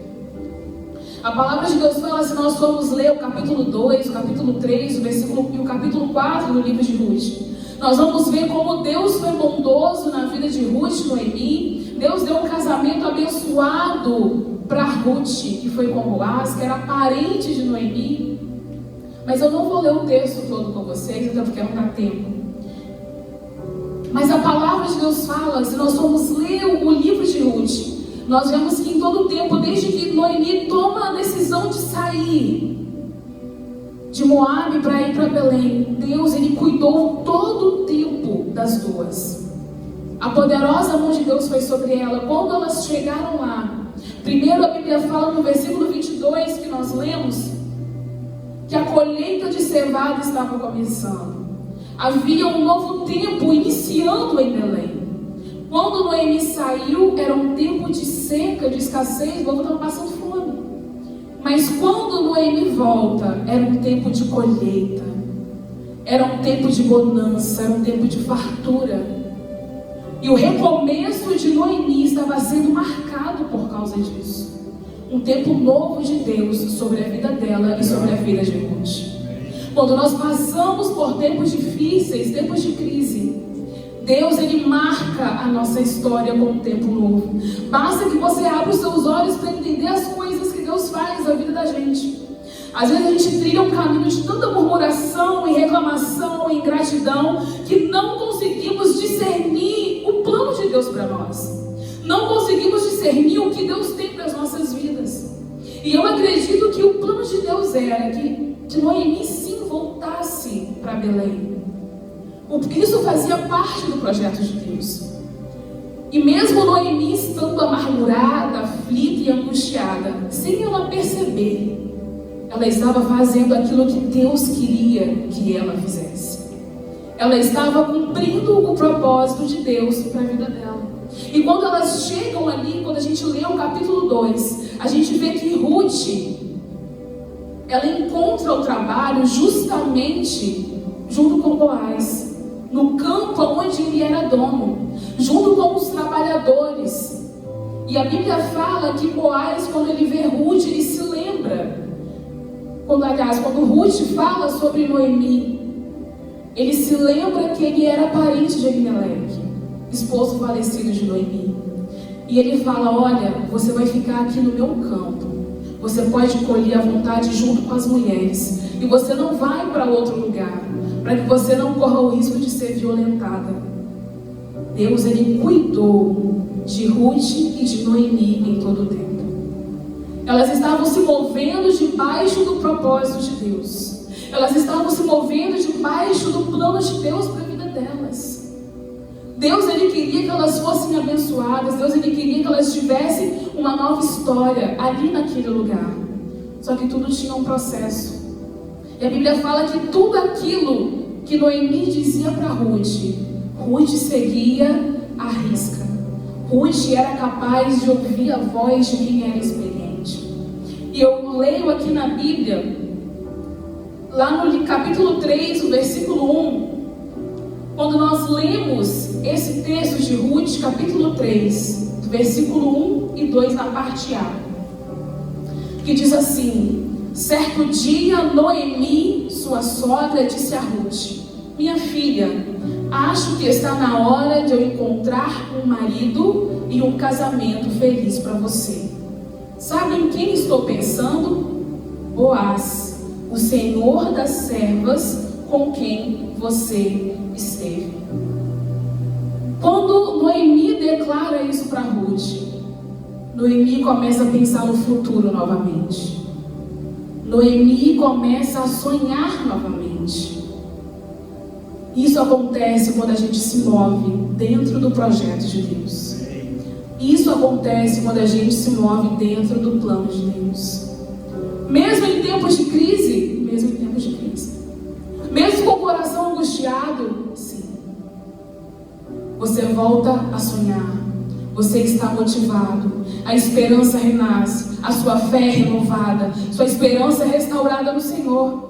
A palavra de Deus fala, se nós formos ler o capítulo 2, o capítulo 3, o versículo e o capítulo 4 do livro de Ruth, nós vamos ver como Deus foi bondoso na vida de Ruth e Noemi. Deus deu um casamento abençoado para Ruth, que foi com Boaz, que era parente de Noemi. Mas eu não vou ler o texto todo com vocês, até porque não dá tempo. Mas a palavra de Deus fala, se nós formos ler o livro de Ruth, nós vemos que em todo o tempo, desde que Noemi toma a decisão de sair de Moabe para ir para Belém, Deus, ele cuidou todo o tempo das duas. A poderosa mão de Deus foi sobre ela. Quando elas chegaram lá, primeiro a Bíblia fala no versículo 22 que nós lemos, que a colheita de cevada estava começando. Havia um novo tempo iniciando em Belém. Quando Noemi saiu, era um tempo de seca, de escassez, o povo estava passando fome. Mas quando Noemi volta, era um tempo de colheita. Era um tempo de bonança, era um tempo de fartura. E o recomeço de Noemi um tempo novo de Deus sobre a vida dela e sobre a vida de Ruth. Quando nós passamos por tempos difíceis, tempos de crise, Deus, Ele marca a nossa história com um tempo novo. Basta que você abra os seus olhos para entender as coisas que Deus faz na vida da gente. Às vezes a gente trilha um caminho de tanta murmuração e reclamação e ingratidão que não conseguimos discernir o plano de Deus para nós. Não conseguimos discernir o que Deus tem para as nossas vidas. E eu acredito que o plano de Deus era que Noemi sim voltasse para Belém. Porque isso fazia parte do projeto de Deus. E mesmo Noemi estando amargurada, aflita e angustiada, sem ela perceber, ela estava fazendo aquilo que Deus queria que ela fizesse. Ela estava cumprindo o propósito de Deus para a vida dela. E quando elas chegam ali, quando a gente lê o capítulo 2, a gente vê que Ruth, ela encontra o trabalho justamente junto com Boaz, no campo onde ele era dono, junto com os trabalhadores. E a Bíblia fala que Boaz, quando ele vê Ruth, ele se lembra. Quando Ruth fala sobre Noemi, ele se lembra que ele era parente de Elimeleque, esposo falecido de Noemi. E ele fala: olha, você vai ficar aqui no meu campo, você pode colher à vontade junto com as mulheres, e você não vai para outro lugar, para que você não corra o risco de ser violentada. Deus, Ele cuidou de Ruth e de Noemi em todo o tempo. Elas estavam se movendo debaixo do propósito de Deus. Elas estavam se movendo debaixo do plano de Deus para a vida delas. Deus, Ele queria que elas fossem abençoadas. Deus, Ele queria que elas tivessem uma nova história ali naquele lugar. Só que tudo tinha um processo. E a Bíblia fala que tudo aquilo que Noemi dizia para Ruth, Ruth seguia à risca. Ruth era capaz de ouvir a voz de quem era experiente. E eu leio aqui na Bíblia, lá no capítulo 3, o versículo 1, quando nós lemos esse texto de Ruth, capítulo 3, do versículo 1 e 2, na parte A, que diz assim: certo dia, Noemi, sua sogra, disse a Ruth: minha filha, acho que está na hora de eu encontrar um marido e um casamento feliz para você. Sabe em quem estou pensando? Boaz, o senhor das servas com quem você esteve. Quando Noemi declara isso para Ruth, Noemi começa a pensar no futuro novamente. Noemi começa a sonhar novamente. Isso acontece quando a gente se move dentro do projeto de Deus. Isso acontece quando a gente se move dentro do plano de Deus. Mesmo em tempos de crise, mesmo com o coração angustiado, sim, você volta a sonhar, você está motivado, a esperança renasce, a sua fé é renovada, sua esperança é restaurada no Senhor.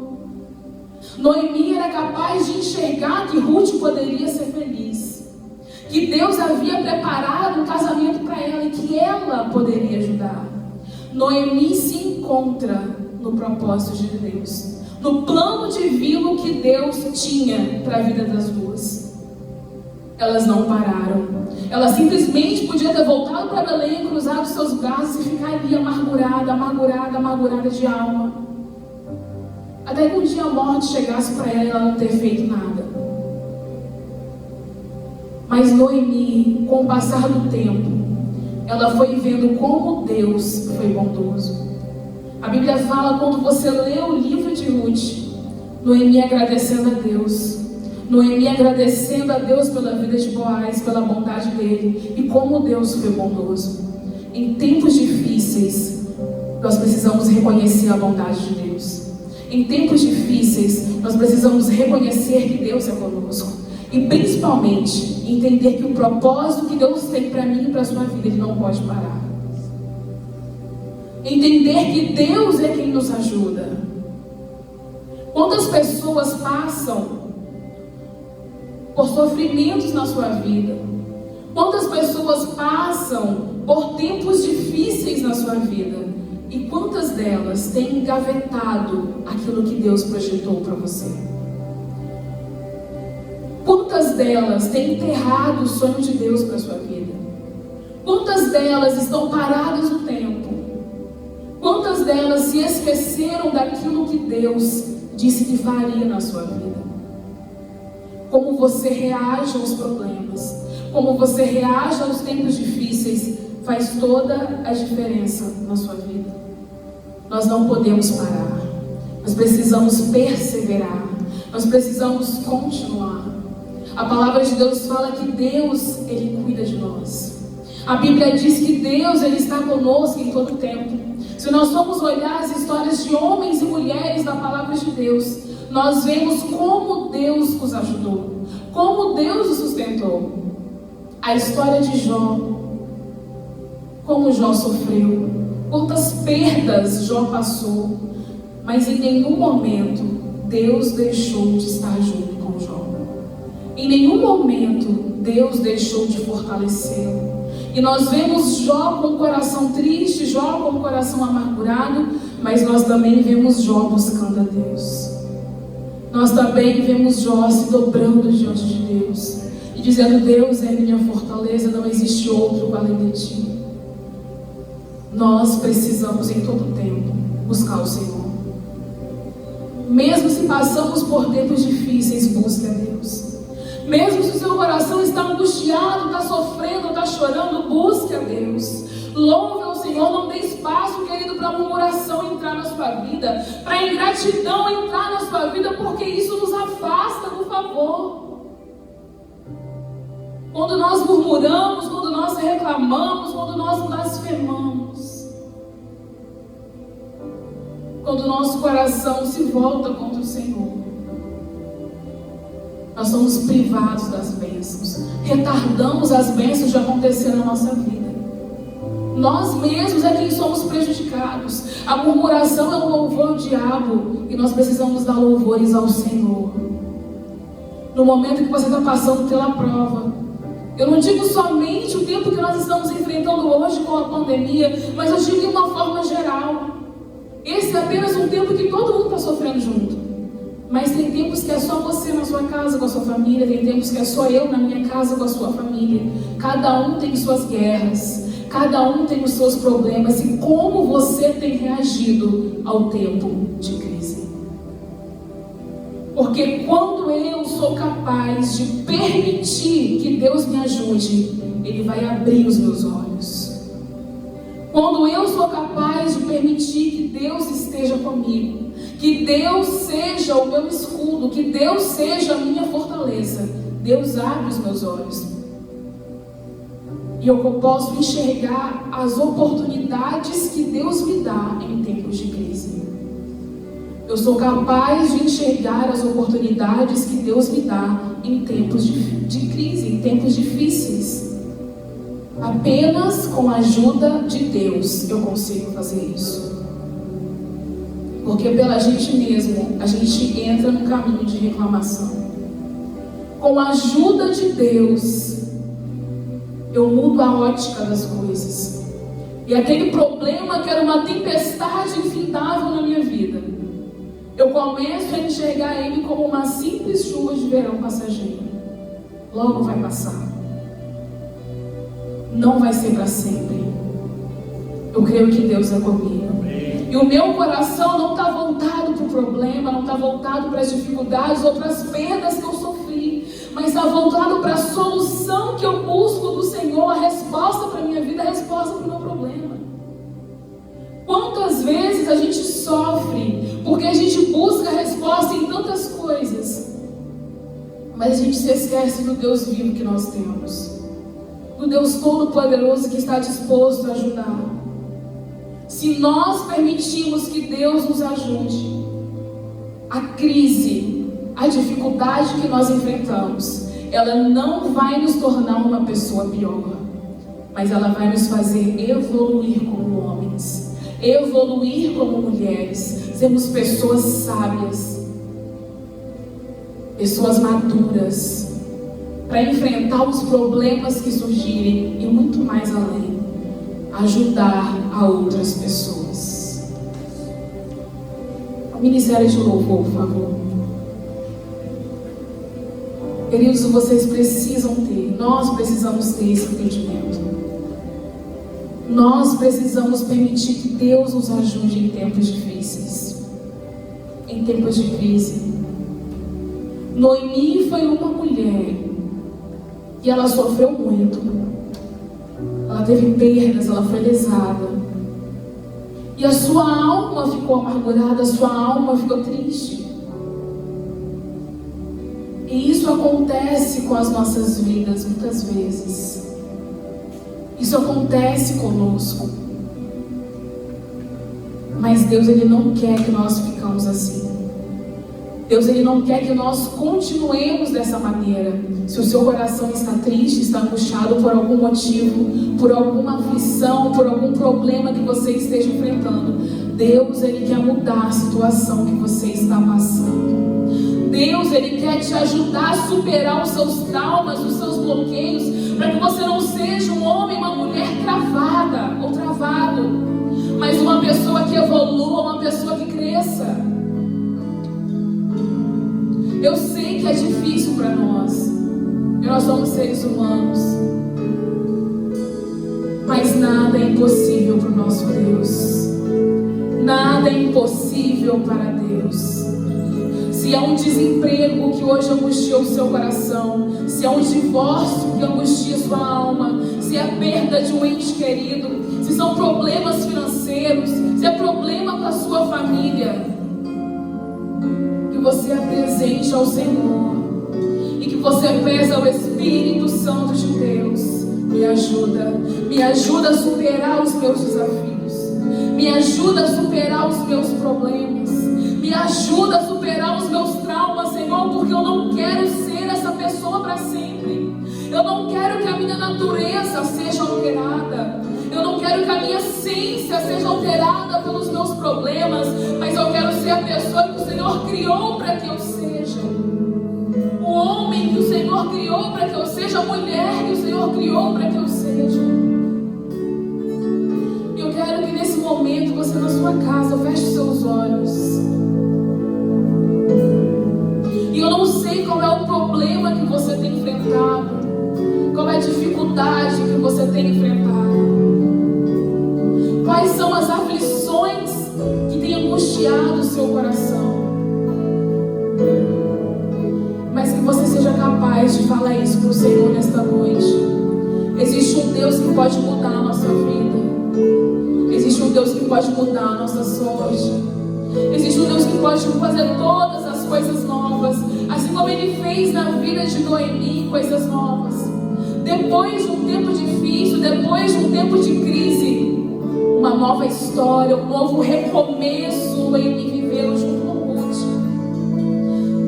Noemi era capaz de enxergar que Ruth poderia ser feliz, que Deus havia preparado um casamento para ela e que ela poderia ajudar. Noemi se encontra no propósito de Deus, no plano divino que Deus tinha para a vida das duas. Elas não pararam. Ela simplesmente podia ter voltado para Belém, cruzado os seus braços e ficar ali amargurada de alma, até que um dia a morte chegasse para ela e ela não ter feito nada. Mas Noemi, com o passar do tempo, ela foi vendo como Deus foi bondoso. A Bíblia fala, quando você lê o livro de Ruth, Noemi agradecendo a Deus, Noemi agradecendo a Deus pela vida de Boaz, pela bondade dele, e como Deus foi bondoso. Em tempos difíceis, nós precisamos reconhecer a bondade de Deus. Em tempos difíceis, nós precisamos reconhecer que Deus é conosco. E principalmente, entender que o propósito que Deus tem para mim e para a sua vida, Ele não pode parar. Entender que Deus é quem nos ajuda. Quantas pessoas passam por sofrimentos na sua vida? Quantas pessoas passam por tempos difíceis na sua vida? E quantas delas têm engavetado aquilo que Deus projetou para você? Quantas delas têm enterrado o sonho de Deus para a sua vida? Quantas delas estão paradas no tempo? Quantas delas se esqueceram daquilo que Deus disse que faria na sua vida? Como você reage aos problemas, como você reage aos tempos difíceis, faz toda a diferença na sua vida. Nós não podemos parar. Nós precisamos perseverar. Nós precisamos continuar. A palavra de Deus fala que Deus, Ele cuida de nós. A Bíblia diz que Deus, Ele está conosco em todo o tempo. Se nós formos olhar as histórias de homens e mulheres da palavra de Deus, nós vemos como Deus os ajudou, como Deus os sustentou. A história de Jó, como Jó sofreu, quantas perdas Jó passou, mas em nenhum momento Deus deixou de estar junto com Jó. Em nenhum momento Deus deixou de fortalecê-lo. E nós vemos Jó com o coração triste, Jó com o coração amargurado, mas nós também vemos Jó buscando a Deus. Nós também vemos Jó se dobrando diante de Deus e dizendo: Deus é minha fortaleza, não existe outro além de ti. Nós precisamos em todo tempo buscar o Senhor. Mesmo se passamos por tempos difíceis, busque a Deus. Mesmo se o seu coração está angustiado, está sofrendo, está chorando, busque a Deus. Louve ao Senhor, não dê espaço, querido, para a murmuração entrar na sua vida, para a ingratidão entrar na sua vida, porque isso nos afasta do favor. Quando nós murmuramos, quando nós reclamamos, quando nós blasfemamos, quando o nosso coração se volta contra o Senhor, nós somos privados das bênçãos, retardamos as bênçãos de acontecer na nossa vida. Nós mesmos é quem somos prejudicados. A murmuração é um louvor ao diabo, e nós precisamos dar louvores ao Senhor. No momento que você está passando pela prova, eu não digo somente o tempo que nós estamos enfrentando hoje com a pandemia, mas eu digo de uma forma geral. Esse é apenas um tempo que todo mundo está sofrendo junto. Mas tem tempos que é só você na sua casa com a sua família, tem tempos que é só eu na minha casa com a sua família. Cada um tem suas guerras, cada um tem os seus problemas, e como você tem reagido ao tempo de crise. Porque quando eu sou capaz de permitir que Deus me ajude, Ele vai abrir os meus olhos. Quando eu sou capaz de permitir que Deus esteja comigo, que Deus seja o meu escudo, que Deus seja a minha fortaleza, Deus abre os meus olhos. E eu posso enxergar as oportunidades que Deus me dá em tempos de crise. Eu sou capaz de enxergar as oportunidades que Deus me dá em tempos de crise, em tempos difíceis. Apenas com a ajuda de Deus eu consigo fazer isso. Porque pela gente mesmo, a gente entra num caminho de reclamação. Com a ajuda de Deus, eu mudo a ótica das coisas. E aquele problema que era uma tempestade infindável na minha vida, eu começo a enxergar ele como uma simples chuva de verão passageira. Logo vai passar. Não vai ser para sempre. Eu creio que Deus é comigo. E o meu coração não está voltado para o problema, não está voltado para as dificuldades ou para as perdas que eu sofri, mas está voltado para a solução que eu busco do Senhor, a resposta para a minha vida, a resposta para o meu problema. Quantas vezes a gente sofre porque a gente busca a resposta em tantas coisas, mas a gente se esquece do Deus vivo que nós temos, do Deus Todo-Poderoso que está disposto a ajudar. Se nós permitirmos que Deus nos ajude, a crise, a dificuldade que nós enfrentamos, ela não vai nos tornar uma pessoa pior, mas ela vai nos fazer evoluir como homens, evoluir como mulheres, sermos pessoas sábias, pessoas maduras, para enfrentar os problemas que surgirem e muito mais além, ajudar a outras pessoas. Ministério de louvor, por favor. Queridos, vocês precisam ter, nós precisamos ter esse entendimento. Nós precisamos permitir que Deus nos ajude em tempos difíceis, em tempos de crise. Noemi foi uma mulher e ela sofreu muito. Ela teve perdas, ela foi lesada. E a sua alma ficou amargurada, a sua alma ficou triste. E isso acontece com as nossas vidas muitas vezes. Isso acontece conosco. Mas Deus, Ele não quer que nós ficamos assim. Deus, Ele não quer que nós continuemos dessa maneira. Se o seu coração está triste, está angustiado por algum motivo, por alguma aflição, por algum problema que você esteja enfrentando, Deus, Ele quer mudar a situação que você está passando. Deus, Ele quer te ajudar a superar os seus traumas, os seus bloqueios, para que você não seja um homem, uma mulher travada ou travado, mas uma pessoa que evolua, uma pessoa que cresça. Eu sei que é difícil para nós, e nós somos seres humanos, mas nada é impossível para o nosso Deus. Nada é impossível para Deus. Se é um desemprego que hoje angustia o seu coração, se é um divórcio que angustia sua alma, se é a perda de um ente querido, se são problemas financeiros, se é problema com a sua família, que você apresente ao Senhor e que você peça ao Espírito Santo de Deus: me ajuda a superar os meus desafios, me ajuda a superar os meus problemas, me ajuda a superar os meus traumas, Senhor, porque eu não quero ser essa pessoa para sempre. Eu não quero que a minha natureza seja alterada. Eu não quero que a minha essência seja alterada pelos meus problemas, mas eu quero ser a pessoa que o Senhor criou para que eu seja. O homem que o Senhor criou para que eu seja, a mulher que o Senhor criou para que eu seja. Eu quero que nesse momento você na sua casa feche seus olhos. E eu não sei qual é o problema que você tem enfrentado, qual é a dificuldade que você tem enfrentado, quais são as aflições que têm angustiado o seu coração. Mas que você seja capaz de falar isso para o Senhor nesta noite. Existe um Deus que pode mudar a nossa vida. Existe um Deus que pode mudar a nossa sorte. Existe um Deus que pode fazer todas as coisas novas, assim como Ele fez na vida de Noemi, coisas novas. Depois de um tempo difícil, depois de um tempo de crise, uma nova história, um novo recomeço Noemi viveu junto com Ruth.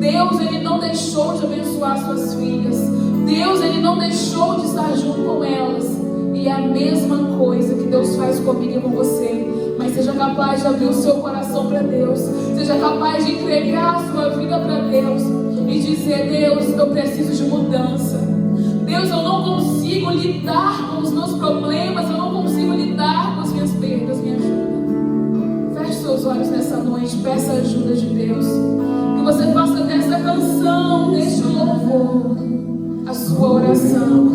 Deus, Ele não deixou de abençoar suas filhas. Deus, Ele não deixou de estar junto com elas. E é a mesma coisa que Deus faz comigo e com você. Mas seja capaz de abrir o seu coração para Deus. Seja capaz de entregar a sua vida para Deus e dizer: Deus, eu preciso de mudança. Deus, eu não consigo lidar com os meus problemas, eu não consigo lidar com as minhas perdas, me ajuda. Feche seus olhos nessa noite, peça a ajuda de Deus. Que você faça dessa canção, deste louvor, a sua oração.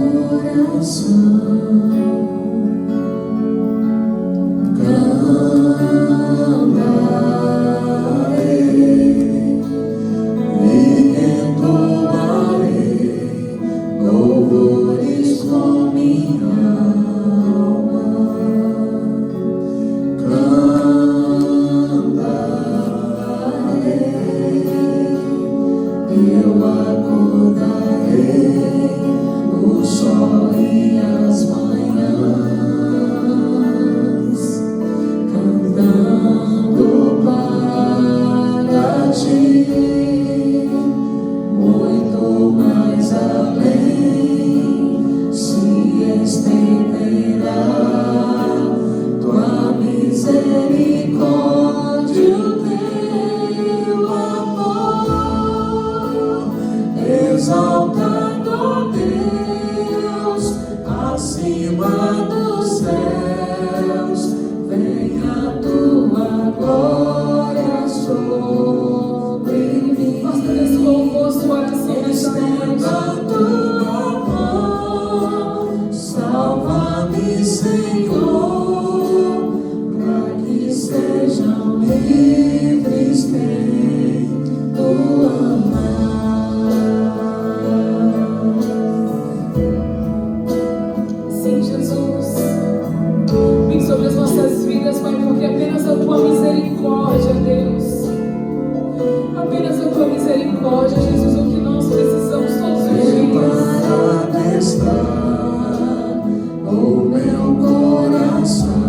O sol e as manhãs
misericórdia, Deus. Apenas a tua misericórdia, Jesus, é o que nós precisamos todos os dias.
O meu coração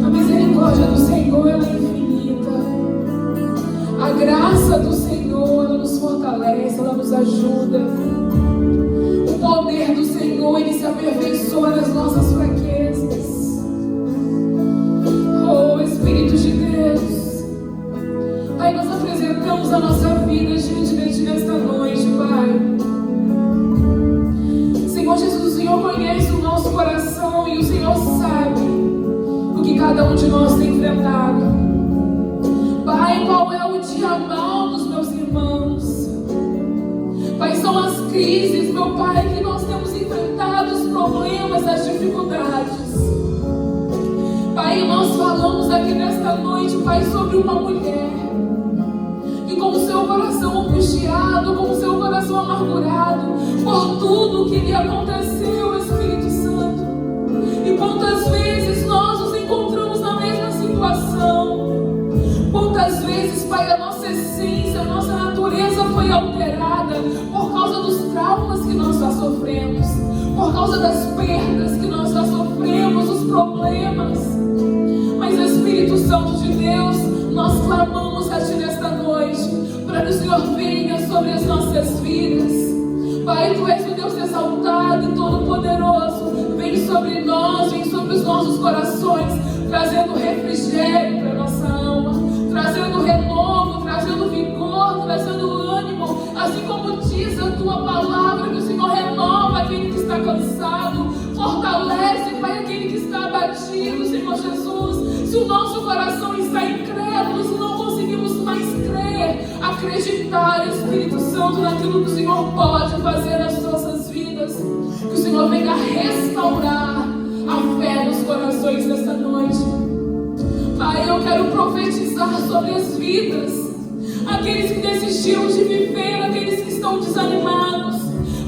A misericórdia do Senhor, ela é infinita. A graça do Senhor, ela nos fortalece, ela nos ajuda. O poder do Senhor, ele se aperfeiçoa nas nossas fraquezas. Oh, Espírito de Deus, Pai, nós apresentamos a nossa vida diante de Ti nesta noite, Pai. Senhor Jesus, o Senhor conhece o nosso coração e o Senhor sabe o que cada um de nós tem enfrentado. Pai, qual é o dia mal dos meus irmãos? Pai, são as crises, meu Pai, que nós temos enfrentado, os problemas, as dificuldades. Pai, nós falamos aqui nesta noite, Pai, sobre uma mulher que com o seu coração angustiado, com o seu coração amargurado por tudo que lhe aconteceu, Espírito Santo. E quantas vezes nós nos encontramos na mesma situação? Quantas vezes, Pai, a nossa essência, a nossa natureza foi alterada por causa dos traumas que nós já sofremos, por causa das perdas que nós já sofremos, os problemas. Mas, Espírito Santo de Deus, nós clamamos a Ti nesta noite, para que o Senhor venha sobre as nossas vidas. Pai, Tu és o Deus exaltado e todo-poderoso. Vem sobre nós, vem sobre os nossos corações, trazendo refrigério para a nossa alma, trazendo renovo, trazendo vigor, trazendo ânimo, assim como diz a Tua palavra, que o Senhor renova aquele que está cansado, fortalece, Pai, aquele que está abatido, Senhor Jesus. Se o nosso coração está incrédulo, se não conseguimos mais crer, acreditar, Espírito Santo, naquilo que o Senhor pode fazer nas nossas vidas, que o Senhor venha restaurar a fé nos corações desta noite. Pai, eu quero profetizar sobre as vidas aqueles que desistiram de viver, aqueles que estão desanimados.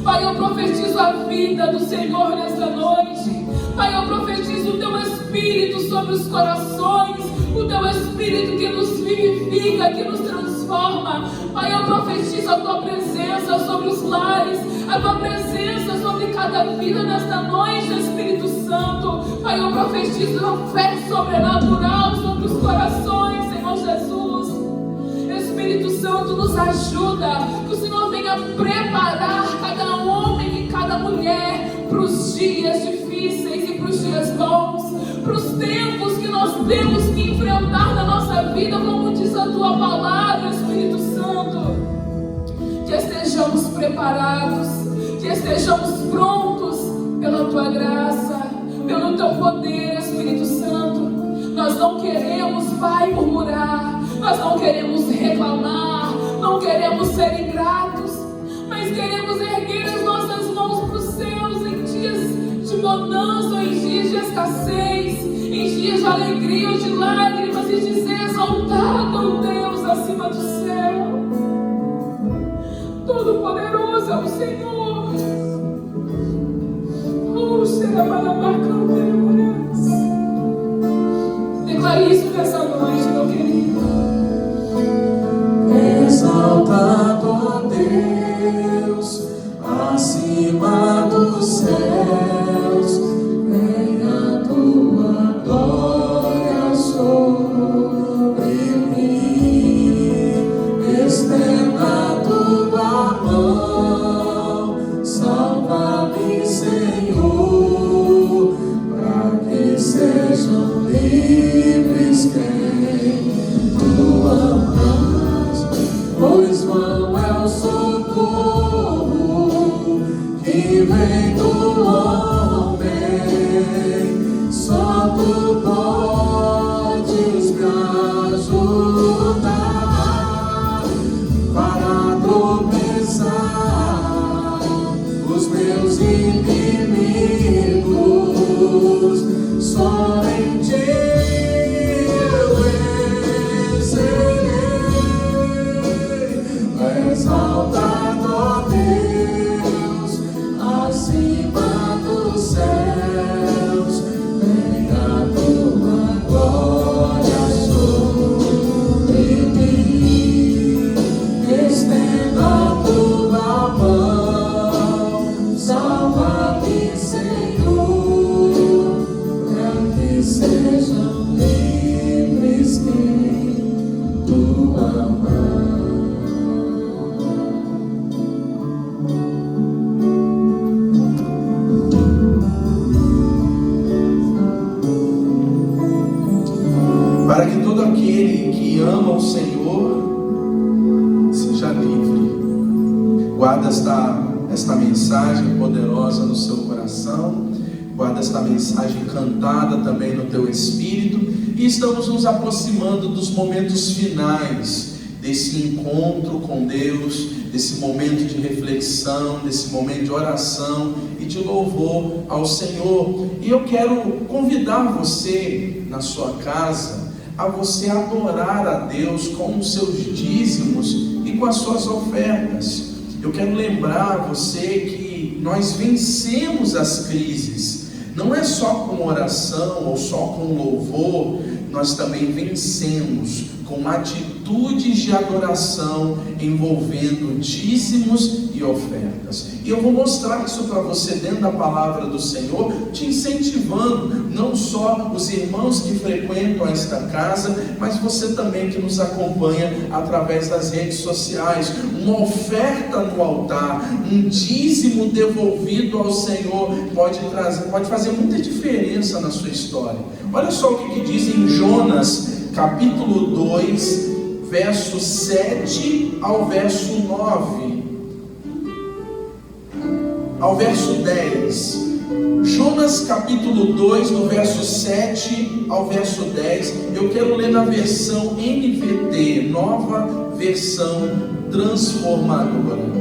Pai, eu profetizo a vida do Senhor nesta noite. Pai, eu profetizo o Teu Espírito sobre os corações, o Teu Espírito que nos vivifica, que nos transforma. Pai, eu profetizo a Tua presença sobre os lares, a Tua presença sobre cada vida nesta noite, Espírito Santo. Pai, eu profetizo a fé sobrenatural sobre os corações, Senhor Jesus. Espírito Santo, nos ajuda, que o Senhor venha preparar cada homem e cada mulher para os dias difíceis e para os dias bons, para os tempos que nós temos que enfrentar na nossa vida, como diz a Tua palavra, Espírito Santo. Que estejamos preparados, que estejamos prontos pela Tua graça, pelo Teu poder, Espírito Santo. Nós não queremos, Pai, murmurar, nós não queremos reclamar, não queremos ser ingratos, mas queremos erguer as nossas mãos para os céus em dias de bonança, em dias de escassez, em dias de alegria ou de lágrimas, e dizer: exaltado Deus acima do céu, todo-poderoso é o Senhor. Oh, será para marcar. Declare isso nessa noite, meu querido.
Exaltado Deus, acima dos céus, venha Tua glória sobre mim. Estenda Tua mão, salva-me, Senhor, para que sejam livres quem Tu amas, pois vão é o socorro que vem do homem. Só Tu podes me ajudar para tropeçar os meus inimigos. Só em Ti eu vencerei. Exaltado, ó Deus, acima dos céus, venha Tua glória sobre mim. Estenda Tua mão, salva-me, Senhor, para que sejam livres quem Tu amas.
Para que todo aquele que ama o Senhor seja livre. Guarda esta mensagem poderosa no seu coração. Guarda esta mensagem cantada também no teu espírito. E estamos nos aproximando dos momentos finais desse encontro com Deus, desse momento de reflexão, desse momento de oração e de louvor ao Senhor. E eu quero convidar você na sua casa a você adorar a Deus com os seus dízimos e com as suas ofertas. Eu quero lembrar você que nós vencemos as crises, não é só com oração ou só com louvor, nós também vencemos com atitudes de adoração envolvendo dízimos e ofertas. E eu vou mostrar isso para você dentro da palavra do Senhor, te incentivando, não só os irmãos que frequentam esta casa, mas você também que nos acompanha através das redes sociais. Uma oferta no altar, um dízimo devolvido ao Senhor pode fazer muita diferença na sua história. Olha só o que diz em Jonas capítulo 2, verso 7 ao verso 9, ao verso 10. Jonas capítulo 2, no verso 7 ao verso 10. Eu quero ler na versão NVT, Nova Versão Transformadora.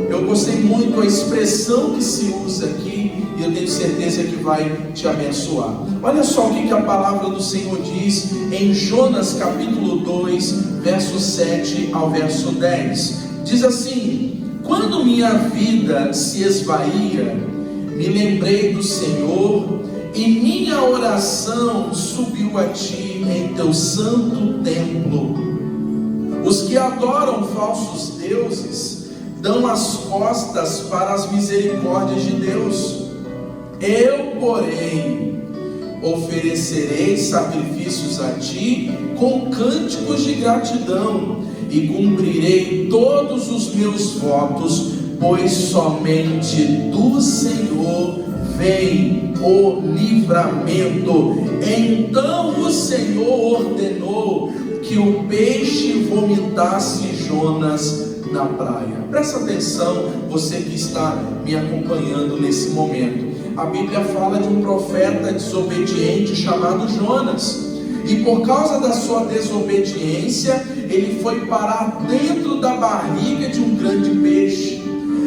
Eu gostei muito da expressão que se usa aqui e eu tenho certeza que vai te abençoar. Olha só o que a palavra do Senhor diz em Jonas capítulo 2, verso 7 ao verso 10. Diz assim: quando minha vida se esvaía, me lembrei do Senhor e minha oração subiu a ti em teu santo templo. Os que adoram falsos deuses dão as costas para as misericórdias de Deus. Eu, porém, oferecerei sacrifícios a ti com cânticos de gratidão e cumprirei todos os meus votos, pois somente do Senhor vem o livramento. Então o Senhor ordenou que o peixe vomitasse Jonas na praia. Presta atenção, você que está me acompanhando nesse momento. A Bíblia fala de um profeta desobediente chamado Jonas, e por causa da sua desobediência, ele foi parar dentro da barriga de um grande peixe.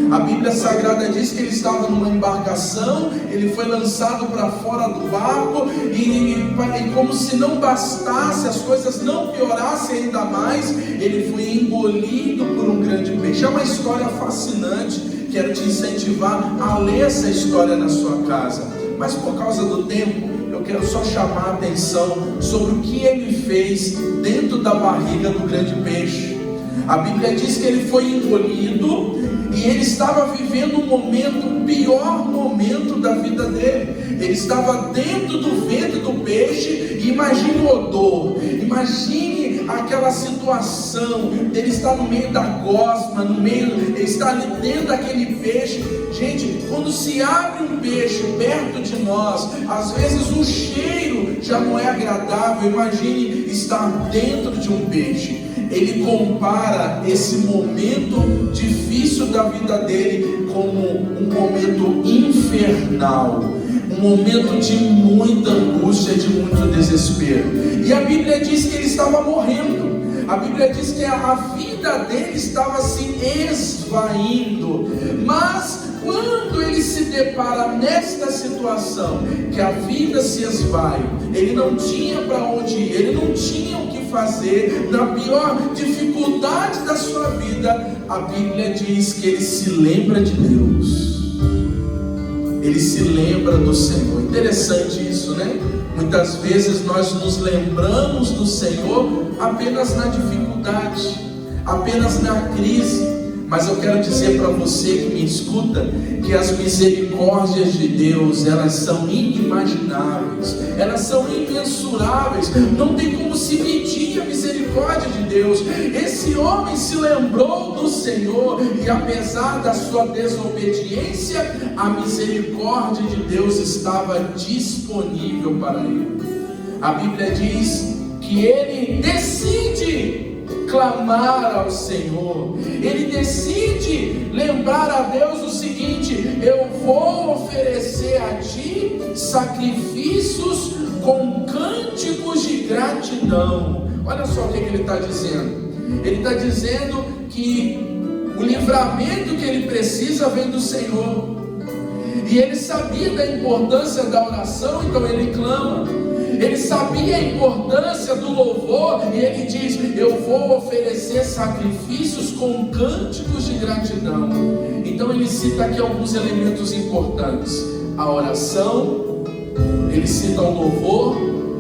A Bíblia Sagrada diz que ele estava numa embarcação, ele foi lançado para fora do barco, e como se não bastasse, as coisas não piorassem ainda mais, ele foi engolido por um grande peixe. É uma história fascinante, quero te incentivar a ler essa história na sua casa, mas por causa do tempo, eu quero só chamar a atenção sobre o que ele fez dentro da barriga do grande peixe. A Bíblia diz que ele foi engolido e ele estava vivendo um momento, o pior momento da vida dele. Ele estava dentro do ventre do peixe, e imagine o odor, imagine aquela situação, ele está no meio da gosma, ele está ali dentro daquele peixe. Gente, quando se abre um peixe perto de nós, às vezes o cheiro já não é agradável, imagine estar dentro de um peixe. Ele compara esse momento difícil da vida dele como um momento infernal, um momento de muita angústia, de muito desespero. E a Bíblia diz que ele estava morrendo. A Bíblia diz que a vida dele estava se esvaindo. Mas quando ele se depara nesta situação, que a vida se esvai, ele não tinha para onde ir, ele não tinha o que fazer, na pior dificuldade da sua vida, a Bíblia diz que ele se lembra de Deus, ele se lembra do Senhor. Interessante isso, né? Muitas vezes nós nos lembramos do Senhor apenas na dificuldade, apenas na crise. Mas eu quero dizer para você que me escuta, que as misericórdias de Deus, elas são inimagináveis, elas são imensuráveis, não tem como se medir a misericórdia de Deus. Esse homem se lembrou do Senhor, e apesar da sua desobediência, a misericórdia de Deus estava disponível para ele. A Bíblia diz que ele decide clamar ao Senhor, ele decide lembrar a Deus o seguinte: eu vou oferecer a ti sacrifícios com cânticos de gratidão. Olha só o que ele está dizendo. Ele está dizendo que o livramento que ele precisa vem do Senhor, e ele sabia da importância da oração, então ele clama. Ele sabia a importância do louvor, e ele diz: eu vou oferecer sacrifícios com cânticos de gratidão. Então ele cita aqui alguns elementos importantes: a oração, ele cita o louvor,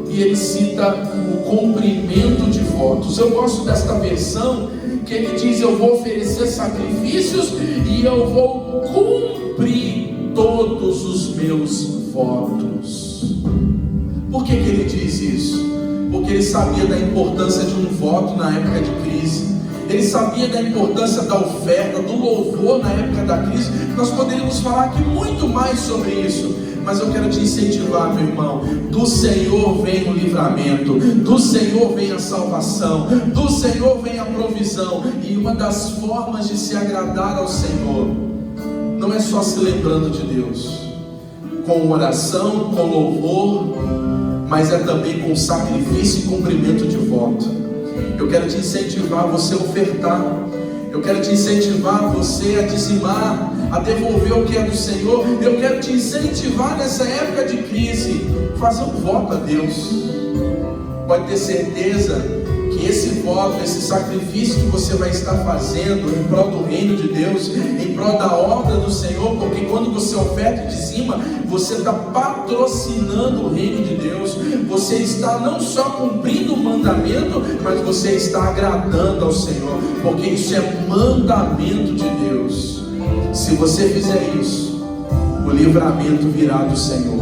e ele cita o cumprimento de votos. Eu gosto desta versão, que ele diz: eu vou oferecer sacrifícios e eu vou cumprir todos os meus votos. Por que ele diz isso? Porque ele sabia da importância de um voto na época de crise. Ele sabia da importância da oferta, do louvor na época da crise. Nós poderíamos falar aqui muito mais sobre isso, mas eu quero te incentivar, meu irmão. Do Senhor vem o livramento, do Senhor vem a salvação, do Senhor vem a provisão. E uma das formas de se agradar ao Senhor não é só se lembrando de Deus, com oração, com louvor, mas é também com sacrifício e cumprimento de voto. Eu quero te incentivar a você ofertar. Eu quero te incentivar a você a dizimar, a devolver o que é do Senhor. Eu quero te incentivar nessa época de crise, fazer um voto a Deus. Pode ter certeza que esse voto, esse sacrifício que você vai estar fazendo em prol do reino de Deus, em prol da obra do Senhor, porque quando você oferta e dizima, você está patrocinando o reino de Deus. Você está não só cumprindo o mandamento, mas você está agradando ao Senhor, porque isso é mandamento de Deus. Se você fizer isso, o livramento virá do Senhor.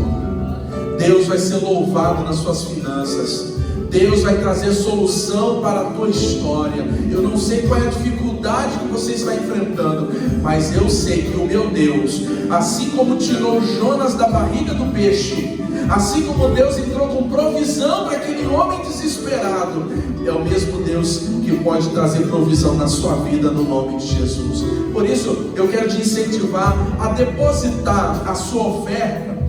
Deus vai ser louvado nas suas finanças. Deus vai trazer solução para a tua história. Eu não sei qual é a dificuldade que você está enfrentando, mas eu sei que o meu Deus, assim como tirou Jonas da barriga do peixe, assim como Deus entrou com provisão para aquele homem desesperado, é o mesmo Deus que pode trazer provisão na sua vida, no nome de Jesus. Por isso eu quero te incentivar a depositar a sua oferta,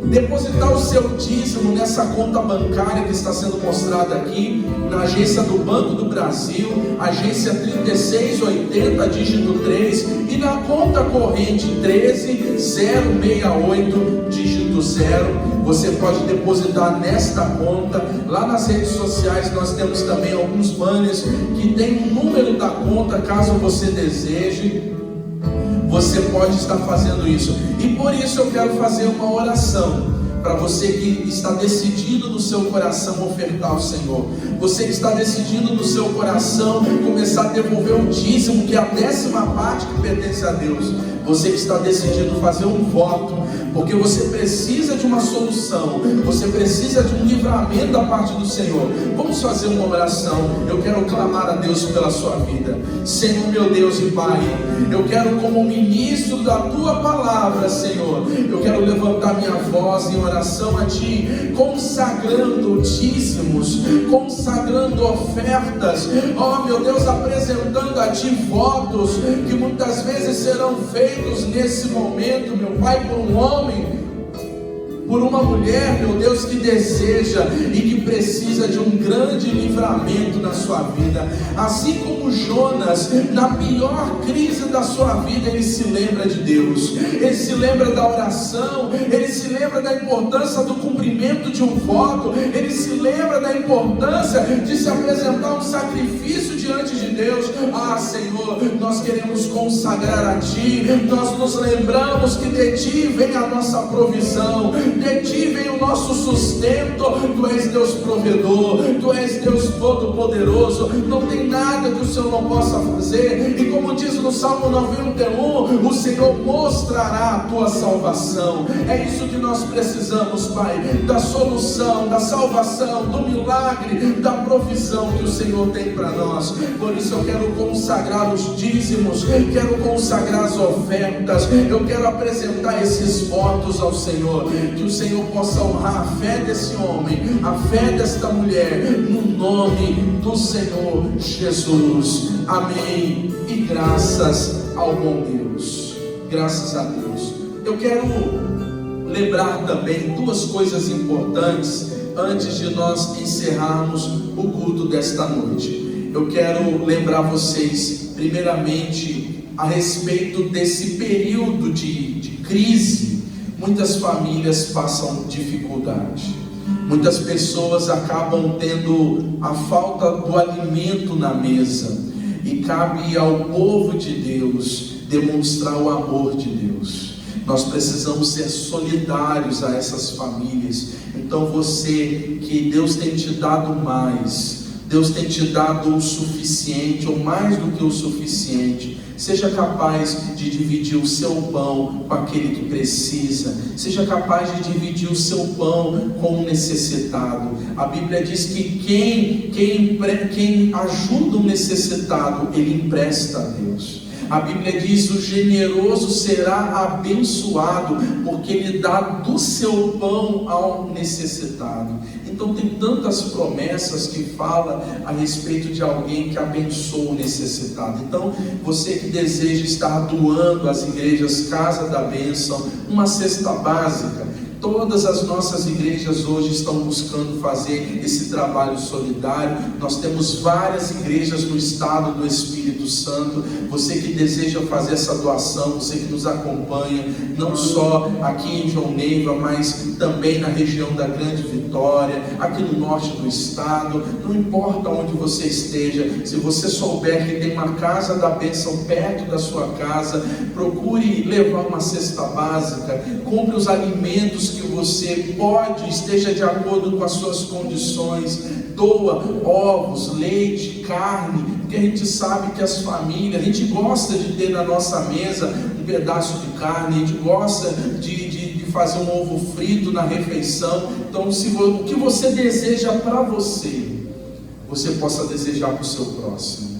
depositar o seu dízimo nessa conta bancária que está sendo mostrada aqui, na agência do Banco do Brasil, agência 3680, dígito 3, e na conta corrente 13068, dígito 0. Você pode depositar nesta conta. Lá nas redes sociais nós temos também alguns banners que tem o número da conta, caso você deseje. Você pode estar fazendo isso. E por isso eu quero fazer uma oração para você que está decidido no seu coração ofertar ao Senhor. Você que está decidido no seu coração começar a devolver o dízimo, que é a 10ª parte que pertence a Deus. Você que está decidido fazer um voto, porque você precisa de uma solução, você precisa de um livramento da parte do Senhor. Vamos fazer uma oração. Eu quero clamar a Deus pela sua vida. Senhor, meu Deus e Pai, eu quero, como ministro da tua palavra, Senhor, eu quero levantar minha voz em oração a Ti, consagrando dízimos, consagrando ofertas, oh meu Deus, apresentando a Ti votos que muitas vezes serão feitos nesse momento, meu Pai, por um homem, por uma mulher, meu Deus, que deseja e que precisa de um grande livramento na sua vida. Assim como Jonas, na pior crise da sua vida, ele se lembra de Deus, ele se lembra da oração, ele se lembra da importância do cumprimento de um voto, ele se lembra da importância de se apresentar um sacrifício diante de Deus. Ah, Senhor, nós queremos consagrar a Ti, nós nos lembramos que de Ti vem a nossa provisão, de Ti vem o nosso sustento. Tu és Deus provedor, Tu és Deus todo-poderoso, não tem nada que o Senhor não possa fazer. E como diz no Salmo 91, o Senhor mostrará a Tua salvação. É isso que nós precisamos, Pai, da solução, da salvação, do milagre, da provisão que o Senhor tem para nós. Por isso eu quero consagrar os dízimos, quero consagrar as ofertas, eu quero apresentar esses votos ao Senhor, que o Senhor possa honrar a fé desse homem, a fé desta mulher, no nome do Senhor Jesus. Amém. E graças ao bom Deus, graças a Deus. Eu quero lembrar também duas coisas importantes antes de nós encerrarmos o culto desta noite. Eu quero lembrar vocês, primeiramente, a respeito desse período de crise. Muitas famílias passam dificuldade, muitas pessoas acabam tendo a falta do alimento na mesa, e cabe ao povo de Deus demonstrar o amor de Deus. Nós precisamos ser solidários a essas famílias. Então você, que Deus tem te dado mais, Deus tem te dado o suficiente, ou mais do que o suficiente, seja capaz de dividir o seu pão com aquele que precisa, seja capaz de dividir o seu pão com o necessitado. A Bíblia diz que quem ajuda o necessitado, ele empresta a Deus. A Bíblia diz: o generoso será abençoado, porque ele dá do seu pão ao necessitado. Então tem tantas promessas que falam a respeito de alguém que abençoa o necessitado. Então você que deseja estar doando às igrejas Casa da Bênção uma cesta básica, Todas as nossas igrejas hoje estão buscando fazer esse trabalho solidário. Nós temos várias igrejas no estado do Espírito Santo. Você que deseja fazer essa doação, você que nos acompanha, não só aqui em João Neiva, mas também na região da Grande Vitória, aqui no norte do estado, não importa onde você esteja, se você souber que tem uma casa da bênção perto da sua casa, procure levar uma cesta básica, compre os alimentos que você pode, esteja de acordo com as suas condições, doa ovos, leite, carne, porque a gente sabe que as famílias, a gente gosta de ter na nossa mesa um pedaço de carne, a gente gosta de fazer um ovo frito na refeição. Então, o que você deseja para você, você possa desejar para o seu próximo.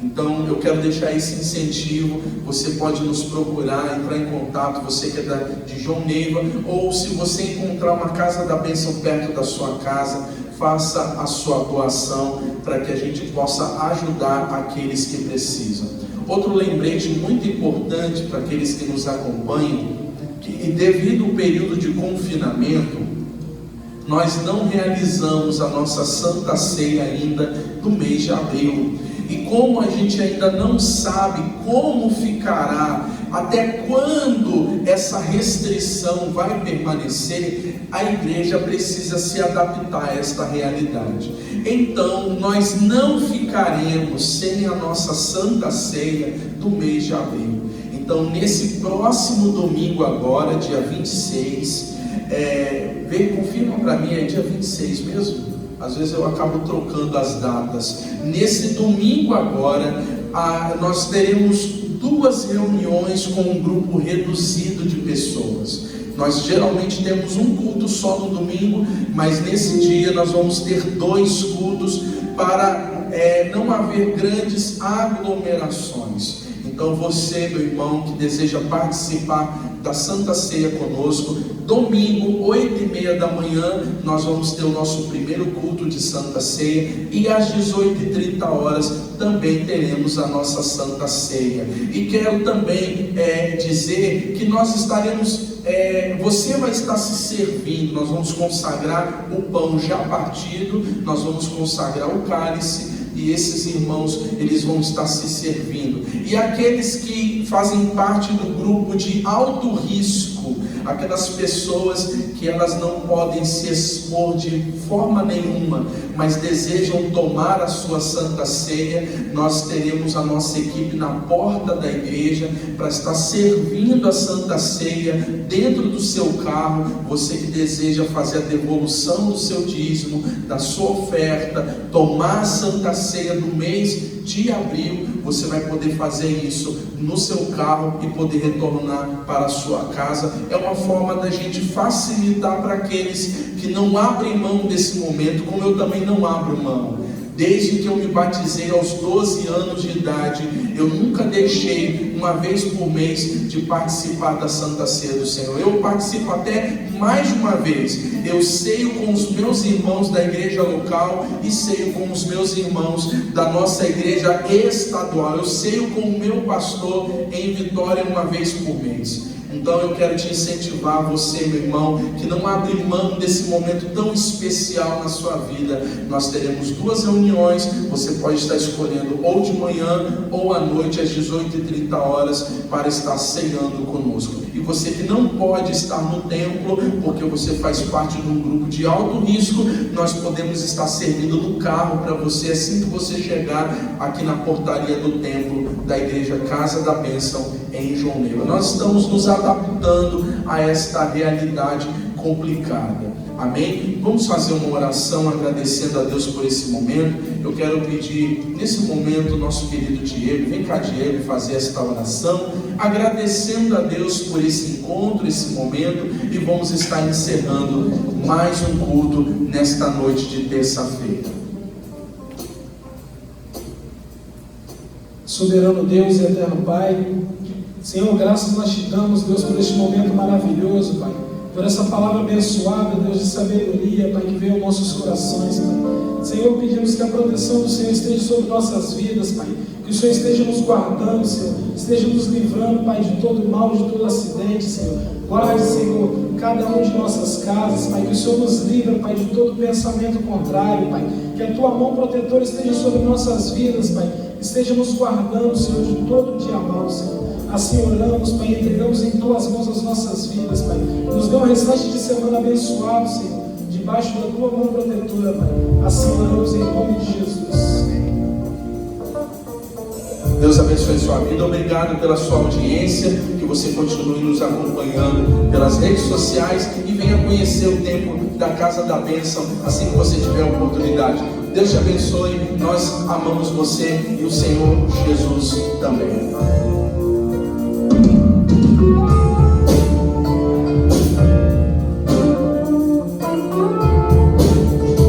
Então eu quero deixar esse incentivo. Você pode nos procurar, entrar em contato, você que é de João Neiva, ou se você encontrar uma casa da bênção perto da sua casa, faça a sua doação para que a gente possa ajudar aqueles que precisam. Outro lembrete muito importante para aqueles que nos acompanham, que devido ao período de confinamento, nós não realizamos a nossa Santa Ceia ainda do mês de abril. E como a gente ainda não sabe como ficará, até quando essa restrição vai permanecer, a igreja precisa se adaptar a esta realidade. Então, nós não ficaremos sem a nossa Santa Ceia do mês de abril. Então, nesse próximo domingo agora, dia 26, confirma para mim, é dia 26 mesmo? Às vezes eu acabo trocando as datas. Nesse domingo agora, nós teremos 2 reuniões com um grupo reduzido de pessoas. Nós geralmente temos um culto só no domingo, mas nesse dia nós vamos ter 2 cultos para não haver grandes aglomerações. Então você, meu irmão, que deseja participar da Santa Ceia conosco, domingo, 8h30 da manhã, nós vamos ter o nosso primeiro culto de Santa Ceia, e às 18h30 também teremos a nossa Santa Ceia. E quero também dizer que nós estaremos, você vai estar se servindo, nós vamos consagrar o pão já partido, nós vamos consagrar o cálice, e esses irmãos, eles vão estar se servindo. E aqueles que fazem parte do grupo de alto risco, aquelas pessoas que elas não podem se expor de forma nenhuma, mas desejam tomar a sua Santa Ceia, nós teremos a nossa equipe na porta da igreja para estar servindo a Santa Ceia dentro do seu carro. Você que deseja fazer a devolução do seu dízimo, da sua oferta, tomar a Santa Ceia do mês de abril, você vai poder fazer isso no seu carro e poder retornar para a sua casa. É uma forma da gente facilitar para aqueles que não abrem mão desse momento, como eu também não abro mão. Desde que eu me batizei aos 12 anos de idade, eu nunca deixei, uma vez por mês, de participar da Santa Ceia do Senhor. Eu participo até mais de uma vez. Eu ceio com os meus irmãos da igreja local e ceio com os meus irmãos da nossa igreja estadual. Eu ceio com o meu pastor em Vitória uma vez por mês. Então eu quero te incentivar, você, meu irmão, que não abre mão desse momento tão especial na sua vida. Nós teremos 2 reuniões, você pode estar escolhendo ou de manhã ou à noite às 18h30 para estar ceando conosco. E você que não pode estar no templo, porque você faz parte de um grupo de alto risco, nós podemos estar servindo no carro para você assim que você chegar aqui na portaria do templo da igreja Casa da Bênção em João Neiva. Nós estamos nos adaptando a esta realidade complicada. Amém? Vamos fazer uma oração agradecendo a Deus por esse momento. Eu quero pedir nesse momento o nosso querido Diego, vem cá Diego, fazer esta oração, agradecendo a Deus por esse encontro, esse momento, e vamos estar encerrando mais um culto nesta noite de terça-feira.
Soberano Deus e eterno Pai, Senhor, graças nós te damos, Deus, por este momento maravilhoso, Pai, por essa palavra abençoada, Deus, de sabedoria, Pai, que veio aos nossos corações, Pai. Senhor, pedimos que a proteção do Senhor esteja sobre nossas vidas, Pai, que o Senhor esteja nos guardando, Senhor, esteja nos livrando, Pai, de todo mal, de todo acidente, Senhor. Guarde, Senhor, cada um de nossas casas, Pai, que o Senhor nos livre, Pai, de todo pensamento contrário, Pai, que a Tua mão protetora esteja sobre nossas vidas, Pai, esteja nos guardando, Senhor, de todo dia mal, Senhor. Assim oramos, Pai, entregamos em Tuas mãos as nossas vidas, Pai. Nos dê um restante de semana abençoado, Senhor, debaixo da Tua mão protetora, Pai. Assim oramos em nome de Jesus.
Deus abençoe a sua vida. Obrigado pela sua audiência. Que você continue nos acompanhando pelas redes sociais e venha conhecer o tempo da Casa da Bênção assim que você tiver a oportunidade. Deus te abençoe. Nós amamos você e o Senhor Jesus também.